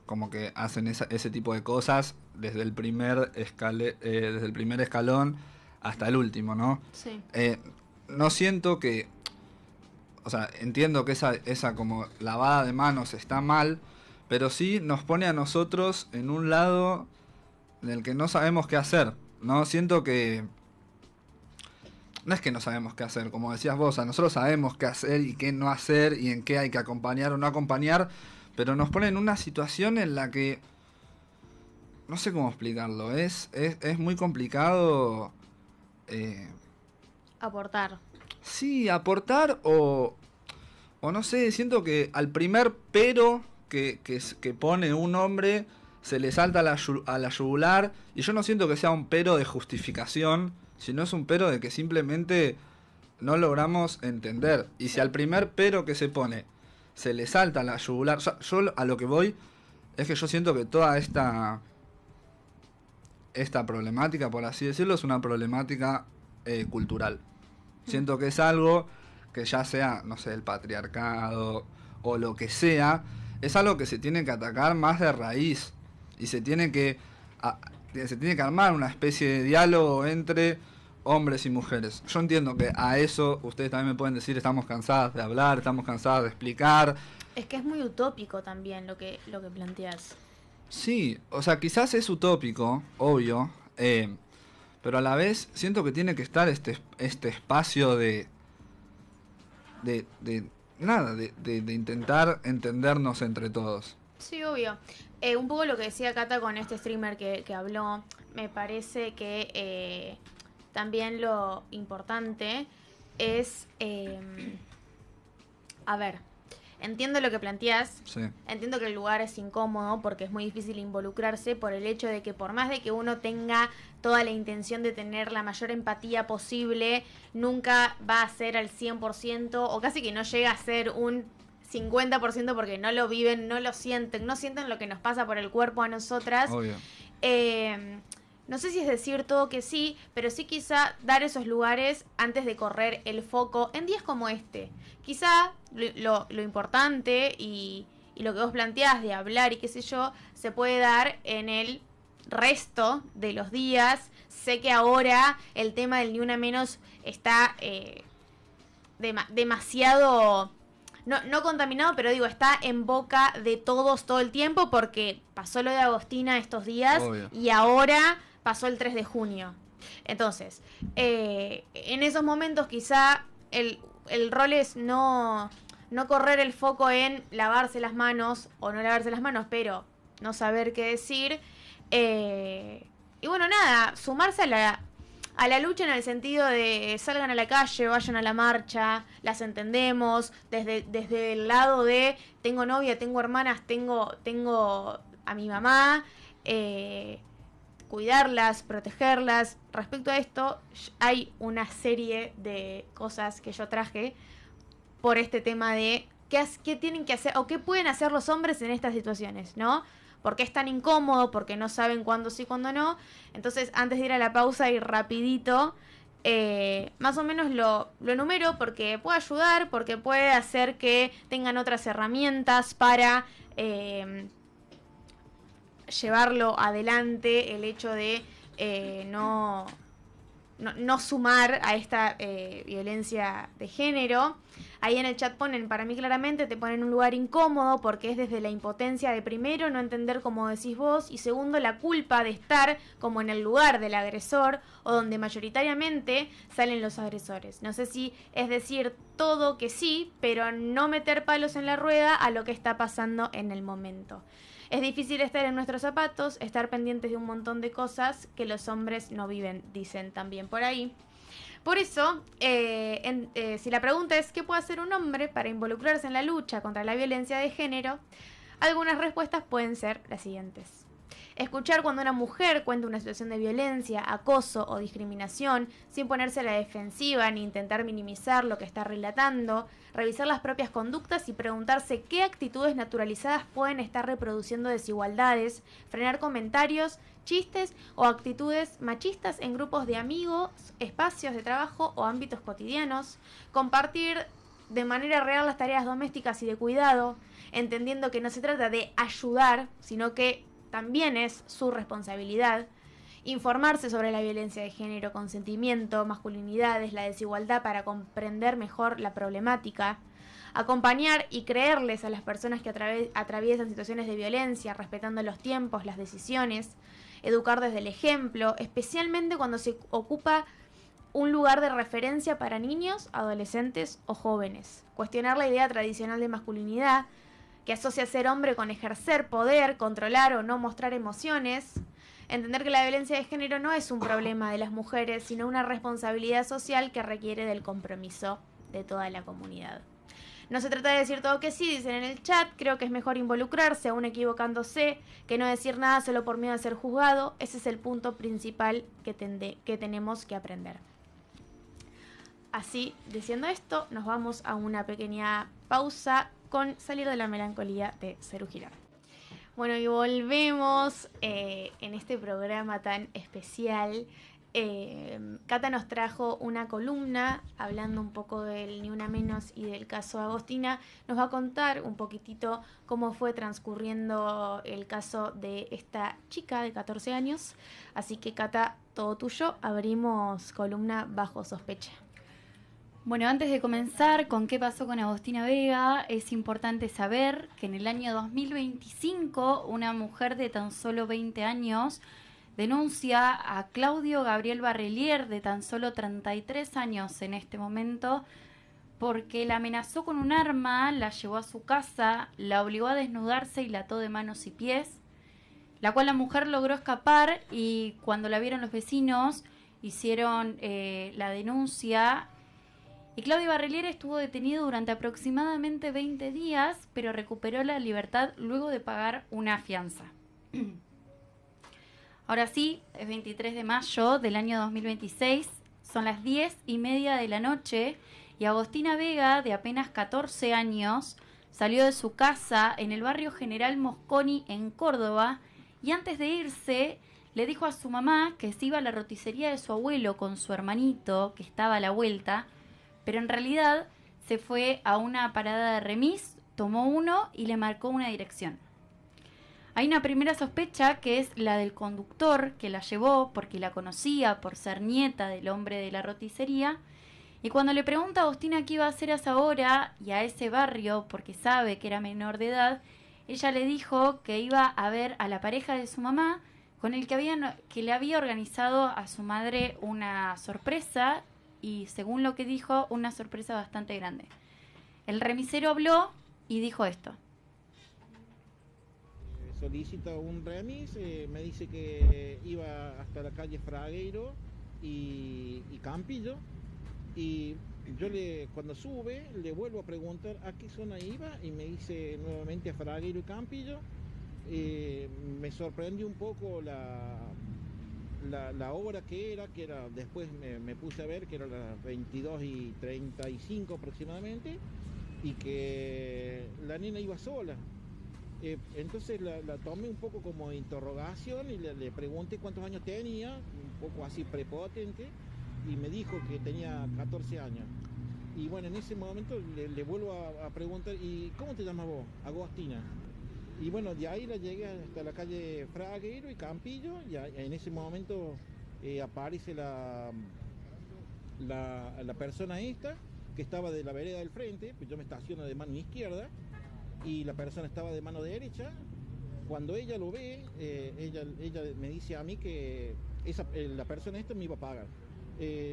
[SPEAKER 2] como que hacen ese tipo de cosas desde el primer escalón hasta el último, ¿no?
[SPEAKER 1] Sí.
[SPEAKER 2] No siento que, o sea, entiendo que esa como lavada de manos está mal, pero sí nos pone a nosotros en un lado en el que no sabemos qué hacer, ¿no? Siento que no es que no sabemos qué hacer, como decías vos, nosotros sabemos qué hacer y qué no hacer y en qué hay que acompañar o no acompañar, pero nos pone en una situación en la que no sé cómo explicarlo, es muy complicado
[SPEAKER 1] Aportar.
[SPEAKER 2] sí, aportar o no sé, siento que al primer pero que pone un hombre se le salta a la yugular, y yo no siento que sea un pero de justificación, sino es un pero de que simplemente no logramos entender. Y si al primer pero que se pone se le salta a la yugular, o sea, yo a lo que voy es que yo siento que toda esta problemática, por así decirlo, es una problemática cultural. Siento que es algo que, ya sea, no sé, el patriarcado o lo que sea, es algo que se tiene que atacar más de raíz, y se tiene que armar una especie de diálogo entre hombres y mujeres. Yo entiendo que a eso ustedes también me pueden decir, estamos cansadas de hablar, estamos cansadas de explicar.
[SPEAKER 1] Es que es muy utópico también lo que planteas.
[SPEAKER 2] Sí, o sea, quizás es utópico, obvio, pero a la vez siento que tiene que estar este espacio de intentar entendernos entre todos.
[SPEAKER 1] Sí, obvio. Un poco lo que decía Cata con este streamer que habló, me parece que también lo importante es, a ver, entiendo lo que planteás.
[SPEAKER 2] Sí.
[SPEAKER 1] Entiendo que el lugar es incómodo porque es muy difícil involucrarse por el hecho de que por más de que uno tenga toda la intención de tener la mayor empatía posible, nunca va a ser al 100% o casi que no llega a ser un 50% porque no lo viven, no lo sienten, no sienten lo que nos pasa por el cuerpo a nosotras.
[SPEAKER 2] Obvio.
[SPEAKER 1] No sé si es decir todo que sí, pero sí quizá dar esos lugares antes de correr el foco en días como este. Quizá lo importante y lo que vos planteás de hablar y qué sé yo, se puede dar en el resto de los días. Sé que ahora el tema del Ni Una Menos está demasiado... No contaminado, pero digo, está en boca de todos todo el tiempo porque pasó lo de Agostina estos días.
[SPEAKER 2] Obvio.
[SPEAKER 1] Y ahora pasó el 3 de junio. Entonces, en esos momentos quizá el rol es no correr el foco en lavarse las manos o no lavarse las manos, pero no saber qué decir. Y bueno, nada, sumarse a la lucha en el sentido de salgan a la calle, vayan a la marcha, las entendemos, desde el lado de tengo novia, tengo hermanas, tengo a mi mamá, cuidarlas, protegerlas. Respecto a esto, hay una serie de cosas que yo traje por este tema de qué tienen que hacer o qué pueden hacer los hombres en estas situaciones, ¿no? Porque es tan incómodo, porque no saben cuándo sí, cuándo no. Entonces, antes de ir a la pausa y rapidito, más o menos lo enumero porque puede ayudar, porque puede hacer que tengan otras herramientas para llevarlo adelante, el hecho de no sumar a esta violencia de género. Ahí en el chat ponen, para mí claramente te ponen en un lugar incómodo porque es desde la impotencia de primero no entender como decís vos y segundo la culpa de estar como en el lugar del agresor o donde mayoritariamente salen los agresores. No sé si es decir todo que sí, pero no meter palos en la rueda a lo que está pasando en el momento. Es difícil estar en nuestros zapatos, estar pendientes de un montón de cosas que los hombres no viven, dicen también por ahí. Por eso, si la pregunta es ¿qué puede hacer un hombre para involucrarse en la lucha contra la violencia de género? Algunas respuestas pueden ser las siguientes. Escuchar cuando una mujer cuenta una situación de violencia, acoso o discriminación sin ponerse a la defensiva ni intentar minimizar lo que está relatando, revisar las propias conductas y preguntarse qué actitudes naturalizadas pueden estar reproduciendo desigualdades, frenar comentarios, chistes o actitudes machistas en grupos de amigos, espacios de trabajo o ámbitos cotidianos, compartir de manera real las tareas domésticas y de cuidado, entendiendo que no se trata de ayudar, sino que también es su responsabilidad, informarse sobre la violencia de género, consentimiento, masculinidades, la desigualdad para comprender mejor la problemática, acompañar y creerles a las personas que atraviesan situaciones de violencia, respetando los tiempos, las decisiones, educar desde el ejemplo, especialmente cuando se ocupa un lugar de referencia para niños, adolescentes o jóvenes, cuestionar la idea tradicional de masculinidad, que asocia ser hombre con ejercer poder, controlar o no mostrar emociones, entender que la violencia de género no es un problema de las mujeres, sino una responsabilidad social que requiere del compromiso de toda la comunidad. No se trata de decir todo que sí, dicen en el chat, creo que es mejor involucrarse, aún equivocándose, que no decir nada solo por miedo a ser juzgado. Ese es el punto principal que tenemos que aprender. Así, diciendo esto, nos vamos a una pequeña pausa con Salir de la Melancolía de Serú Girán. Bueno, y volvemos en este programa tan especial. Cata nos trajo una columna hablando un poco del Ni Una Menos y del caso Agostina. Nos va a contar un poquitito cómo fue transcurriendo el caso de esta chica de 14 años. Así que, Cata, todo tuyo. Abrimos columna Bajo Sospecha.
[SPEAKER 3] Bueno, antes de comenzar con qué pasó con Agostina Vega, es importante saber que en el año 2025 una mujer de tan solo 20 años denuncia a Claudio Gabriel Barrelier, de tan solo 33 años en este momento, porque la amenazó con un arma, la llevó a su casa, la obligó a desnudarse y la ató de manos y pies, la cual la mujer logró escapar y cuando la vieron los vecinos hicieron la denuncia Y Claudio Barrelier estuvo detenido durante aproximadamente 20 días, pero recuperó la libertad luego de pagar una fianza. Ahora sí, es 23 de mayo del año 2026, son las 10:30 de la noche y Agostina Vega, de apenas 14 años, salió de su casa en el barrio General Mosconi en Córdoba y antes de irse le dijo a su mamá que se iba a la roticería de su abuelo con su hermanito, que estaba a la vuelta, pero en realidad se fue a una parada de remis, tomó uno y le marcó una dirección. Hay una primera sospecha que es la del conductor que la llevó porque la conocía por ser nieta del hombre de la roticería. Y cuando le pregunta a Agostina qué iba a hacer a esa hora y a ese barrio porque sabe que era menor de edad, ella le dijo que iba a ver a la pareja de su mamá con el que le había organizado a su madre una sorpresa y, según lo que dijo, una sorpresa bastante grande. El remisero habló y dijo esto.
[SPEAKER 7] Solicita un remis, me dice que iba hasta la calle Fragueiro y Campillo, y yo cuando sube le vuelvo a preguntar a qué zona iba y me dice nuevamente a Fragueiro y Campillo. Me sorprendió un poco la hora que era después me puse a ver que era las 22:35 aproximadamente y que la nena iba sola. Entonces la tomé un poco como interrogación y le pregunté cuántos años tenía, un poco así prepotente, y me dijo que tenía 14 años. Y bueno, en ese momento le vuelvo a preguntar, ¿y cómo te llamas vos? Agostina. Y bueno, de ahí la llegué hasta la calle Fragueiro y Campillo, y en ese momento aparece la persona esta, que estaba de la vereda del frente, pues yo me estaciono de mano izquierda, y la persona estaba de mano derecha. Cuando ella lo ve, ella me dice a mí que la persona esta me iba a pagar.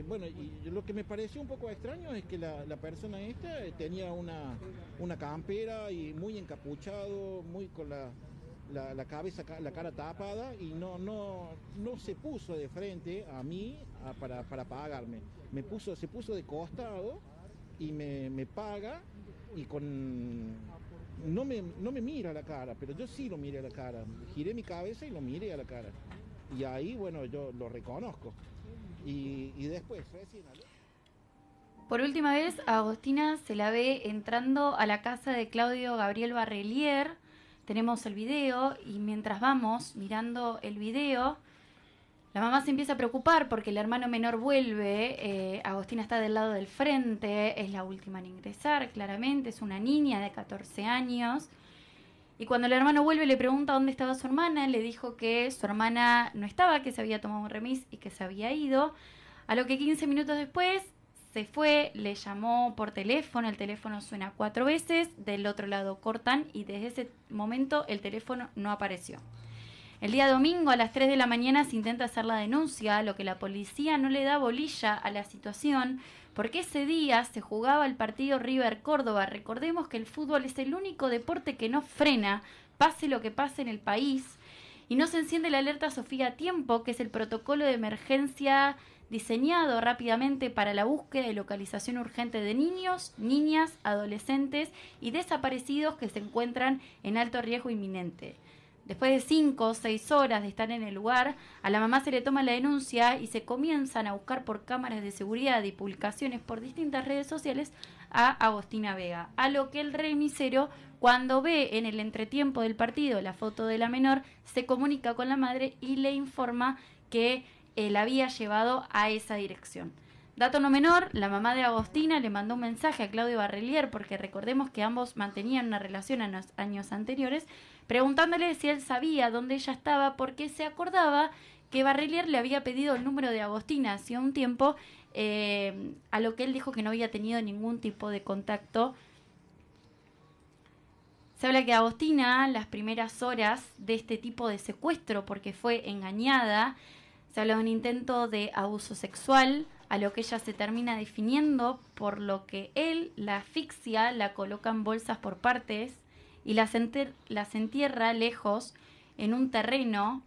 [SPEAKER 7] Bueno, y lo que me pareció un poco extraño es que la persona esta tenía una campera y muy encapuchado, muy con la cabeza, la cara tapada, y no se puso de frente a mí para pagarme. Se puso de costado y me paga, y no me mira a la cara, pero yo sí lo miré a la cara. Giré mi cabeza y lo miré a la cara. Y ahí, bueno, yo lo reconozco. Y después, recién...
[SPEAKER 3] Por última vez, a Agostina se la ve entrando a la casa de Claudio Gabriel Barrelier. Tenemos el video y mientras vamos mirando el video, la mamá se empieza a preocupar porque el hermano menor vuelve. Agostina está del lado del frente, es la última en ingresar, claramente, es una niña de 14 años. Y cuando el hermano vuelve le pregunta dónde estaba su hermana, le dijo que su hermana no estaba, que se había tomado un remis y que se había ido. A lo que 15 minutos después se fue, le llamó por teléfono, el teléfono suena 4 veces, del otro lado cortan y desde ese momento el teléfono no apareció. El día domingo a las 3 de la mañana se intenta hacer la denuncia, a lo que la policía no le da bolilla a la situación, porque ese día se jugaba el partido River Córdoba. Recordemos que el fútbol es el único deporte que no frena, pase lo que pase en el país, y no se enciende la alerta Sofía a tiempo, que es el protocolo de emergencia diseñado rápidamente para la búsqueda y localización urgente de niños, niñas, adolescentes y desaparecidos que se encuentran en alto riesgo inminente. Después de 5 o 6 horas de estar en el lugar, a la mamá se le toma la denuncia y se comienzan a buscar por cámaras de seguridad y publicaciones por distintas redes sociales a Agostina Vega. A lo que el remisero, cuando ve en el entretiempo del partido la foto de la menor, se comunica con la madre y le informa que la había llevado a esa dirección. Dato no menor, la mamá de Agostina le mandó un mensaje a Claudio Barrelier, porque recordemos que ambos mantenían una relación en los años anteriores, preguntándole si él sabía dónde ella estaba, porque se acordaba que Barrelier le había pedido el número de Agostina hacía un tiempo, a lo que él dijo que no había tenido ningún tipo de contacto. Se habla que Agostina, las primeras horas de este tipo de secuestro, porque fue engañada, se habla de un intento de abuso sexual, a lo que ella se termina definiendo, por lo que él la asfixia, la coloca en bolsas por partes y las entierra lejos en un terreno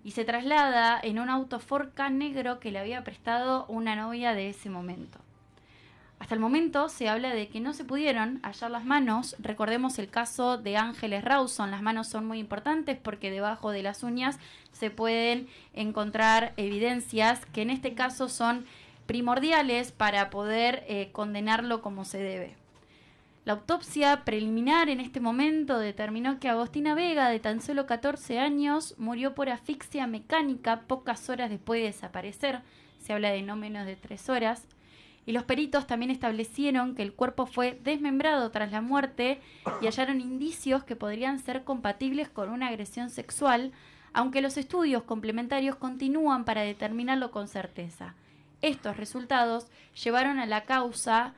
[SPEAKER 3] y se traslada en un auto Ford Ka negro que le había prestado una novia de ese momento. Hasta el momento se habla de que no se pudieron hallar las manos. Recordemos el caso de Ángeles Rawson. Las manos son muy importantes porque debajo de las uñas se pueden encontrar evidencias que en este caso son primordiales para poder condenarlo como se debe. La autopsia preliminar en este momento determinó que Agostina Vega, de tan solo 14 años, murió por asfixia mecánica pocas horas después de desaparecer. Se habla de no menos de 3 horas. Y los peritos también establecieron que el cuerpo fue desmembrado tras la muerte y hallaron indicios que podrían ser compatibles con una agresión sexual, aunque los estudios complementarios continúan para determinarlo con certeza. Estos resultados llevaron a la causa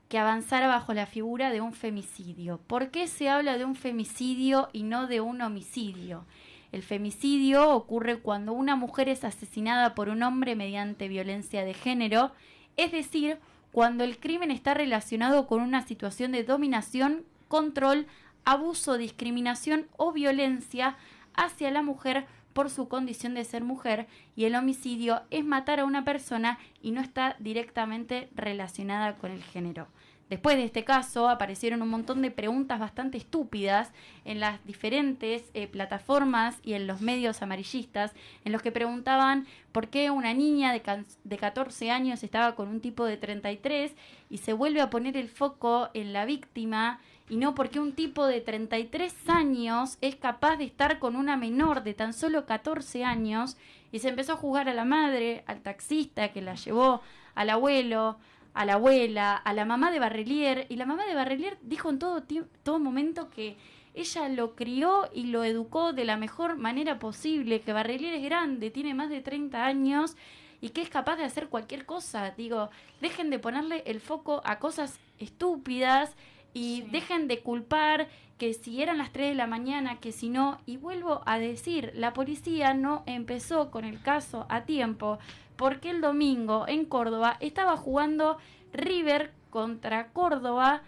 [SPEAKER 3] que avanzara bajo la figura de un femicidio. ¿Por qué se habla de un femicidio y no de un homicidio? El femicidio ocurre cuando una mujer es asesinada por un hombre mediante violencia de género, es decir, cuando el crimen está relacionado con una situación de dominación, control, abuso, discriminación o violencia hacia la mujer por su condición de ser mujer, y el homicidio es matar a una persona y no está directamente relacionada con el género. Después de este caso aparecieron un montón de preguntas bastante estúpidas en las diferentes plataformas y en los medios amarillistas, en los que preguntaban por qué una niña de 14 años estaba con un tipo de 33 y se vuelve a poner el foco en la víctima y no por qué un tipo de 33 años es capaz de estar con una menor de tan solo 14 años, y se empezó a juzgar a la madre, al taxista que la llevó, al abuelo, a la abuela, a la mamá de Barrelier, y la mamá de Barrelier dijo en todo momento que ella lo crió y lo educó de la mejor manera posible, que Barrelier es grande, tiene más de 30 años y que es capaz de hacer cualquier cosa. Digo, dejen de ponerle el foco a cosas estúpidas y dejen de culpar que si eran las 3 de la mañana, que si no, y vuelvo a decir, la policía no empezó con el caso a tiempo, porque el domingo en Córdoba estaba jugando River contra Córdoba,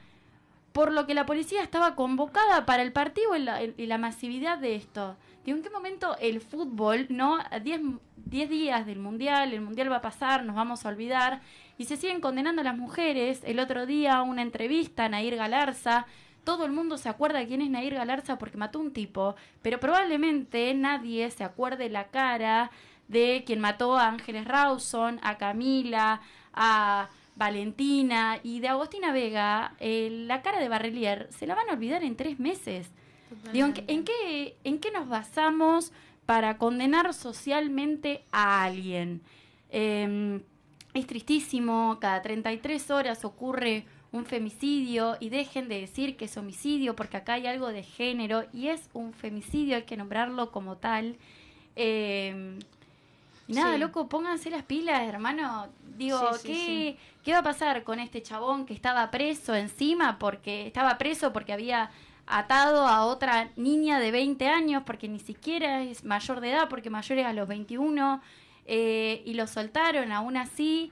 [SPEAKER 3] por lo que la policía estaba convocada para el partido y la masividad de esto. Digo, ¿en qué momento el fútbol, no? 10 días del Mundial, el Mundial va a pasar, nos vamos a olvidar, y se siguen condenando a las mujeres. El otro día una entrevista a Nair Galarza, todo el mundo se acuerda de quién es Nair Galarza porque mató a un tipo, pero probablemente nadie se acuerde la cara de quien mató a Ángeles Rawson, a Camila, a Valentina, y de Agostina Vega. La cara de Barrelier se la van a olvidar en 3 meses. Digo, ¿en qué nos basamos para condenar socialmente a alguien? Es tristísimo, cada 33 horas ocurre un femicidio, y dejen de decir que es homicidio porque acá hay algo de género y es un femicidio, hay que nombrarlo como tal. Nada, loco, pónganse las pilas, hermano. Digo, ¿qué va a pasar con este chabón que estaba preso encima? Porque estaba preso porque había atado a otra niña de 20 años, porque ni siquiera es mayor de edad, porque mayor es a los 21, y lo soltaron. Aún así,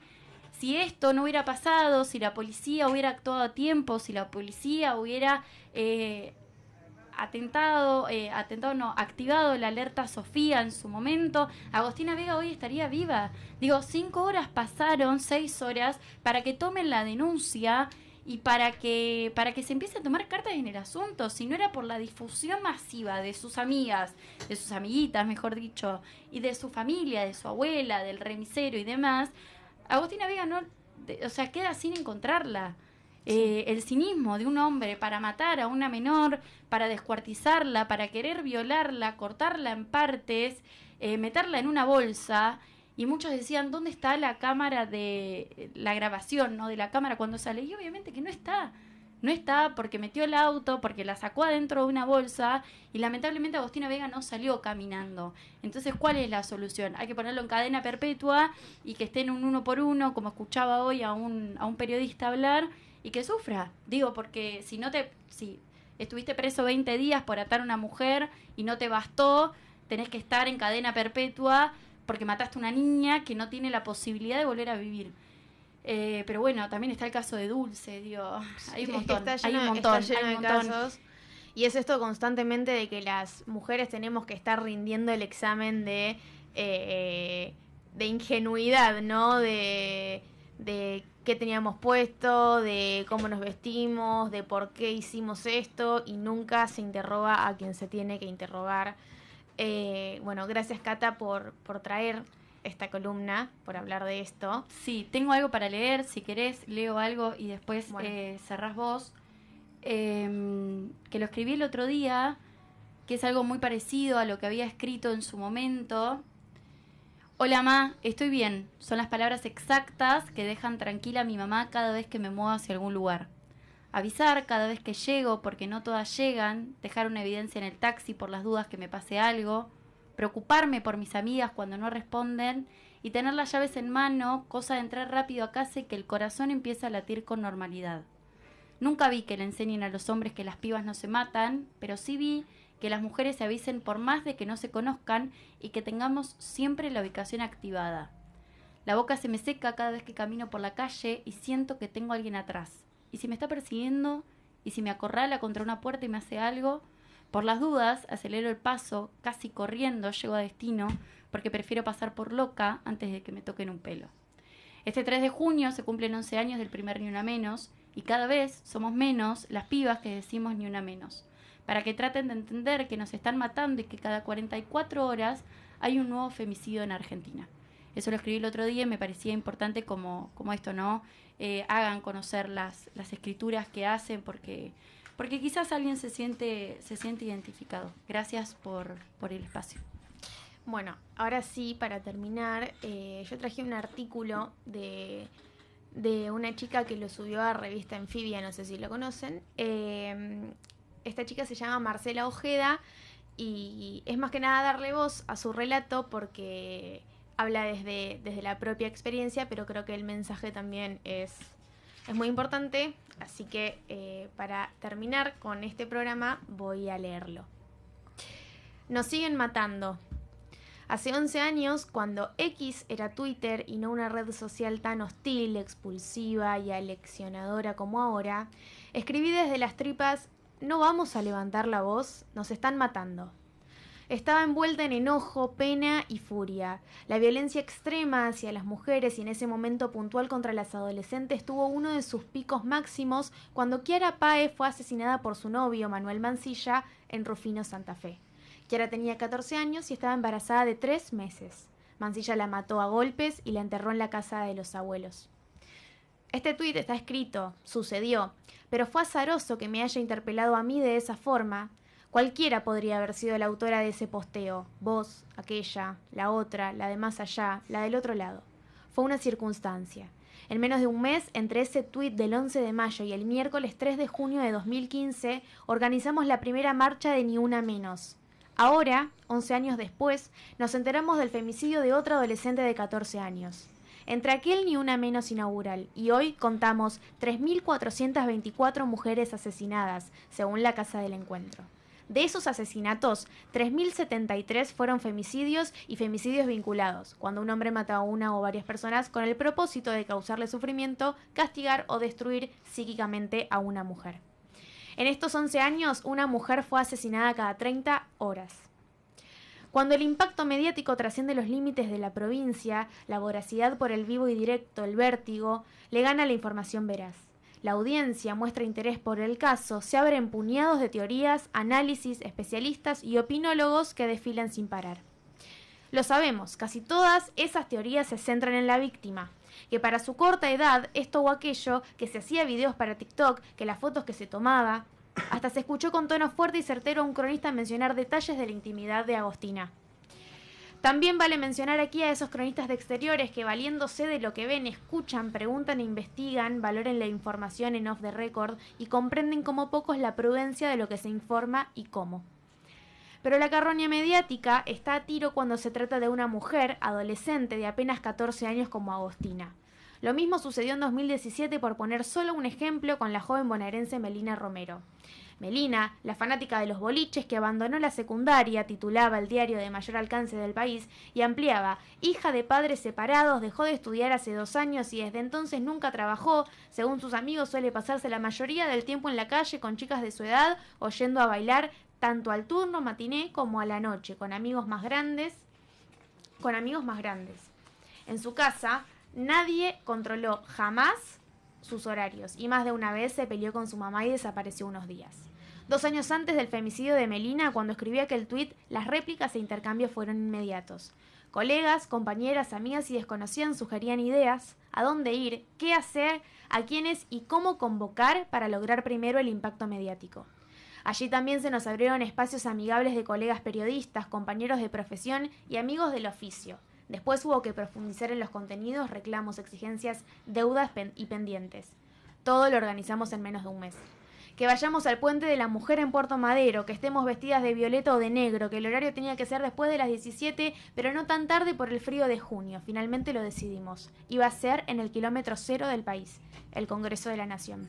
[SPEAKER 3] si esto no hubiera pasado, si la policía hubiera actuado a tiempo, si la policía hubiera activado la alerta Sofía en su momento, Agostina Vega hoy estaría viva. Digo, 5 horas pasaron, 6 horas, para que tomen la denuncia y para que se empiece a tomar cartas en el asunto. Si no era por la difusión masiva de sus amigas, de sus amiguitas, mejor dicho, y de su familia, de su abuela, del remisero y demás, Agostina Vega queda sin encontrarla. El cinismo de un hombre para matar a una menor, para descuartizarla, para querer violarla, cortarla en partes, meterla en una bolsa. Y muchos decían, ¿dónde está la cámara de la grabación, no, de la cámara cuando sale? Y obviamente que no está. No está porque metió el auto, porque la sacó adentro de una bolsa, y lamentablemente Agostina Vega no salió caminando. Entonces, ¿cuál es la solución? Hay que ponerlo en cadena perpetua y que esté en un 1 por 1, como escuchaba hoy a un periodista hablar, y que sufra. Digo, porque si estuviste preso 20 días por atar a una mujer y no te bastó, tenés que estar en cadena perpetua porque mataste a una niña que no tiene la posibilidad de volver a vivir. Pero bueno, también está el caso de Dulce, digo, hay un montón,
[SPEAKER 1] está lleno de casos. Y es esto constantemente de que las mujeres tenemos que estar rindiendo el examen de ingenuidad, ¿no? De de qué teníamos puesto, de cómo nos vestimos, de por qué hicimos esto, y nunca se interroga a quien se tiene que interrogar. Bueno, gracias Cata por traer esta columna, por hablar de esto.
[SPEAKER 3] Sí, tengo algo para leer, si querés leo algo y después
[SPEAKER 1] Bueno.
[SPEAKER 3] cerrás vos. Que lo escribí el otro día, que es algo muy parecido a lo que había escrito en su momento. Hola ma, estoy bien. Son las palabras exactas que dejan tranquila a mi mamá cada vez que me muevo hacia algún lugar. Avisar cada vez que llego, porque no todas llegan. Dejar una evidencia en el taxi por las dudas que me pase algo. Preocuparme por mis amigas cuando no responden. Y tener las llaves en mano, cosa de entrar rápido a casa y que el corazón empiece a latir con normalidad. Nunca vi que le enseñen a los hombres que las pibas no se matan, pero sí vi que las mujeres se avisen por más de que no se conozcan y que tengamos siempre la ubicación activada. La boca se me seca cada vez que camino por la calle y siento que tengo a alguien atrás. ¿Y si me está persiguiendo? ¿Y si me acorrala contra una puerta y me hace algo? Por las dudas, acelero el paso, casi corriendo llego a destino, porque prefiero pasar por loca antes de que me toquen un pelo. Este 3 de junio se cumplen 11 años del primer Ni Una Menos, y cada vez somos menos las pibas que decimos Ni Una Menos, para que traten de entender que nos están matando y que cada 44 horas hay un nuevo femicidio en Argentina. Eso lo escribí el otro día y me parecía importante como esto, ¿no? Hagan conocer las escrituras que hacen porque quizás alguien se siente identificado. Gracias por el espacio.
[SPEAKER 1] Bueno, ahora sí, para terminar, yo traje un artículo de una chica que lo subió a revista Anfibia, no sé si lo conocen. Esta chica se llama Marcela Ojeda y es más que nada darle voz a su relato porque habla desde la propia experiencia, pero creo que el mensaje también es muy importante. Así que para terminar con este programa voy a leerlo. Nos siguen matando. Hace 11 años, cuando X era Twitter y no una red social tan hostil, expulsiva y aleccionadora como ahora, escribí desde las tripas: no vamos a levantar la voz, nos están matando. Estaba envuelta en enojo, pena y furia. La violencia extrema hacia las mujeres y en ese momento puntual contra las adolescentes tuvo uno de sus picos máximos cuando Kiara Páez fue asesinada por su novio Manuel Mancilla en Rufino, Santa Fe. Kiara tenía 14 años y estaba embarazada de 3 meses. Mancilla la mató a golpes y la enterró en la casa de los abuelos. Este tuit está escrito, sucedió, pero fue azaroso que me haya interpelado a mí de esa forma. Cualquiera podría haber sido la autora de ese posteo. Vos, aquella, la otra, la de más allá, la del otro lado. Fue una circunstancia. En menos de un mes, entre ese tuit del 11 de mayo y el miércoles 3 de junio de 2015, organizamos la primera marcha de Ni Una Menos. Ahora, 11 años después, nos enteramos del femicidio de otra adolescente de 14 años. Entre aquel Ni Una Menos inaugural y hoy contamos 3.424 mujeres asesinadas, según la Casa del Encuentro. De esos asesinatos, 3.073 fueron femicidios y femicidios vinculados, cuando un hombre mata a una o varias personas con el propósito de causarle sufrimiento, castigar o destruir psíquicamente a una mujer. En estos 11 años, una mujer fue asesinada cada 30 horas. Cuando el impacto mediático trasciende los límites de la provincia, la voracidad por el vivo y directo, el vértigo, le gana la información veraz. La audiencia muestra interés por el caso, se abren puñados de teorías, análisis, especialistas y opinólogos que desfilan sin parar. Lo sabemos, casi todas esas teorías se centran en la víctima, que para su corta edad, esto o aquello, que se hacía videos para TikTok, que las fotos que se tomaba, hasta se escuchó con tono fuerte y certero a un cronista mencionar detalles de la intimidad de Agostina. También vale mencionar aquí a esos cronistas de exteriores que, valiéndose de lo que ven, escuchan, preguntan e investigan, valoren la información en off the record y comprenden como pocos la prudencia de lo que se informa y cómo. Pero la carroña mediática está a tiro cuando se trata de una mujer adolescente de apenas 14 años como Agostina. Lo mismo sucedió en 2017, por poner solo un ejemplo, con la joven bonaerense Melina Romero. Melina, la fanática de los boliches que abandonó la secundaria, titulaba el diario de mayor alcance del país y ampliaba: hija de padres separados, dejó de estudiar hace 2 años y desde entonces nunca trabajó. Según sus amigos, suele pasarse la mayoría del tiempo en la calle con chicas de su edad o yendo a bailar tanto al turno matiné como a la noche, con amigos más grandes. En su casa Nadie controló jamás sus horarios y más de una vez se peleó con su mamá y desapareció unos días. 2 años antes del femicidio de Melina, cuando escribí aquel tuit, las réplicas e intercambios fueron inmediatos. Colegas, compañeras, amigas y desconocidas sugerían ideas, a dónde ir, qué hacer, a quiénes y cómo convocar para lograr primero el impacto mediático. Allí también se nos abrieron espacios amigables de colegas periodistas, compañeros de profesión y amigos del oficio. Después hubo que profundizar en los contenidos, reclamos, exigencias, deudas y pendientes. Todo lo organizamos en menos de un mes. Que vayamos al Puente de la Mujer en Puerto Madero, que estemos vestidas de violeta o de negro, que el horario tenía que ser después de las 17, pero no tan tarde por el frío de junio. Finalmente lo decidimos. Iba a ser en el kilómetro 0 del país, el Congreso de la Nación.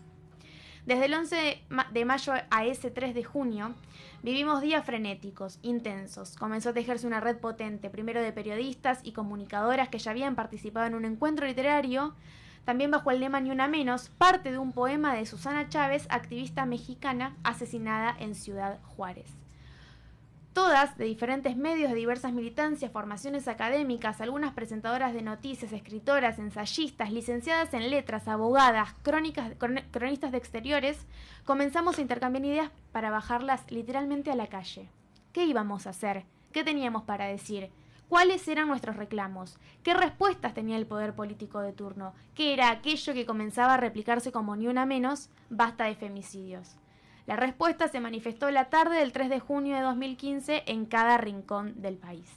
[SPEAKER 1] Desde el 11 de mayo a ese 3 de junio, vivimos días frenéticos, intensos. Comenzó a tejerse una red potente, primero de periodistas y comunicadoras que ya habían participado en un encuentro literario, también bajo el lema Ni una menos, parte de un poema de Susana Chávez, activista mexicana asesinada en Ciudad Juárez. Todas de diferentes medios, de diversas militancias, formaciones académicas, algunas presentadoras de noticias, escritoras, ensayistas, licenciadas en letras, abogadas, cronistas de exteriores, comenzamos a intercambiar ideas para bajarlas literalmente a la calle. ¿Qué íbamos a hacer? ¿Qué teníamos para decir? ¿Cuáles eran nuestros reclamos? ¿Qué respuestas tenía el poder político de turno? ¿Qué era aquello que comenzaba a replicarse como Ni una menos? Basta de femicidios. La respuesta se manifestó la tarde del 3 de junio de 2015 en cada rincón del país.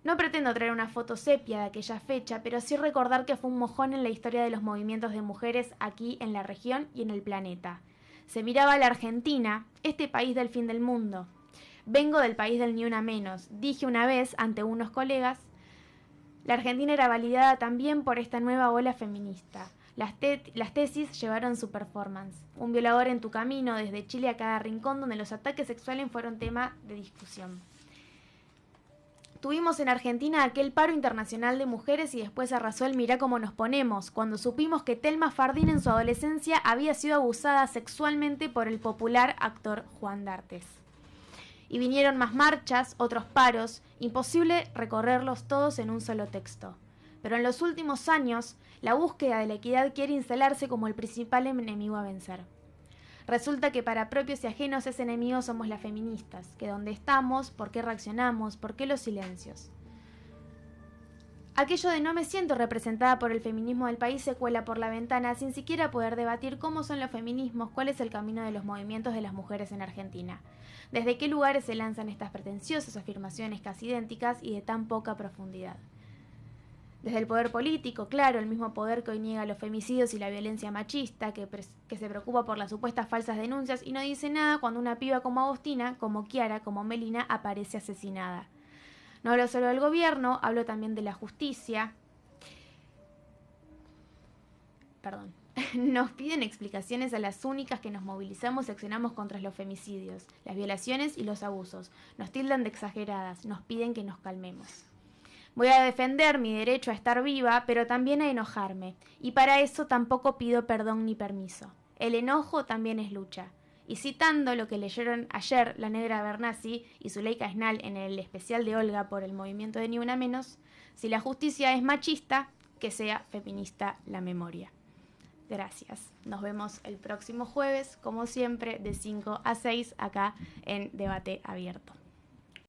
[SPEAKER 1] No pretendo traer una foto sepia de aquella fecha, pero sí recordar que fue un mojón en la historia de los movimientos de mujeres aquí en la región y en el planeta. Se miraba a la Argentina, este país del fin del mundo. Vengo del país del Ni una menos, dije una vez ante unos colegas. La Argentina era validada también por esta nueva ola feminista. Las tesis llevaron su performance. Un violador en tu camino, desde Chile a cada rincón donde los ataques sexuales fueron tema de discusión. Tuvimos en Argentina aquel paro internacional de mujeres y después arrasó el Mirá cómo nos ponemos, cuando supimos que Thelma Fardín en su adolescencia había sido abusada sexualmente por el popular actor Juan D'Artes. Y vinieron más marchas, otros paros, imposible recorrerlos todos en un solo texto. Pero en los últimos años, la búsqueda de la equidad quiere instalarse como el principal enemigo a vencer. Resulta que para propios y ajenos ese enemigo somos las feministas, que dónde estamos, por qué reaccionamos, por qué los silencios. Aquello de no me siento representada por el feminismo del país se cuela por la ventana sin siquiera poder debatir cómo son los feminismos, cuál es el camino de los movimientos de las mujeres en Argentina. Desde qué lugares se lanzan estas pretenciosas afirmaciones casi idénticas y de tan poca profundidad. Desde el poder político, claro, el mismo poder que hoy niega los femicidios y la violencia machista, que se preocupa por las supuestas falsas denuncias y no dice nada cuando una piba como Agostina, como Kiara, como Melina aparece asesinada. No hablo solo del gobierno, hablo también de la justicia. Nos piden explicaciones a las únicas que nos movilizamos y accionamos contra los femicidios, las violaciones y los abusos. Nos tildan de exageradas, nos piden que nos calmemos. Voy a defender mi derecho a estar viva, pero también a enojarme. Y para eso tampoco pido perdón ni permiso. El enojo también es lucha. Y citando lo que leyeron ayer la negra Bernasi y Zuleika Esnal en el especial de Olga por el movimiento de Ni una menos, si la justicia es machista, que sea feminista la memoria. Gracias. Nos vemos el próximo jueves, como siempre, de 5 a 6 acá en Debate Abierto.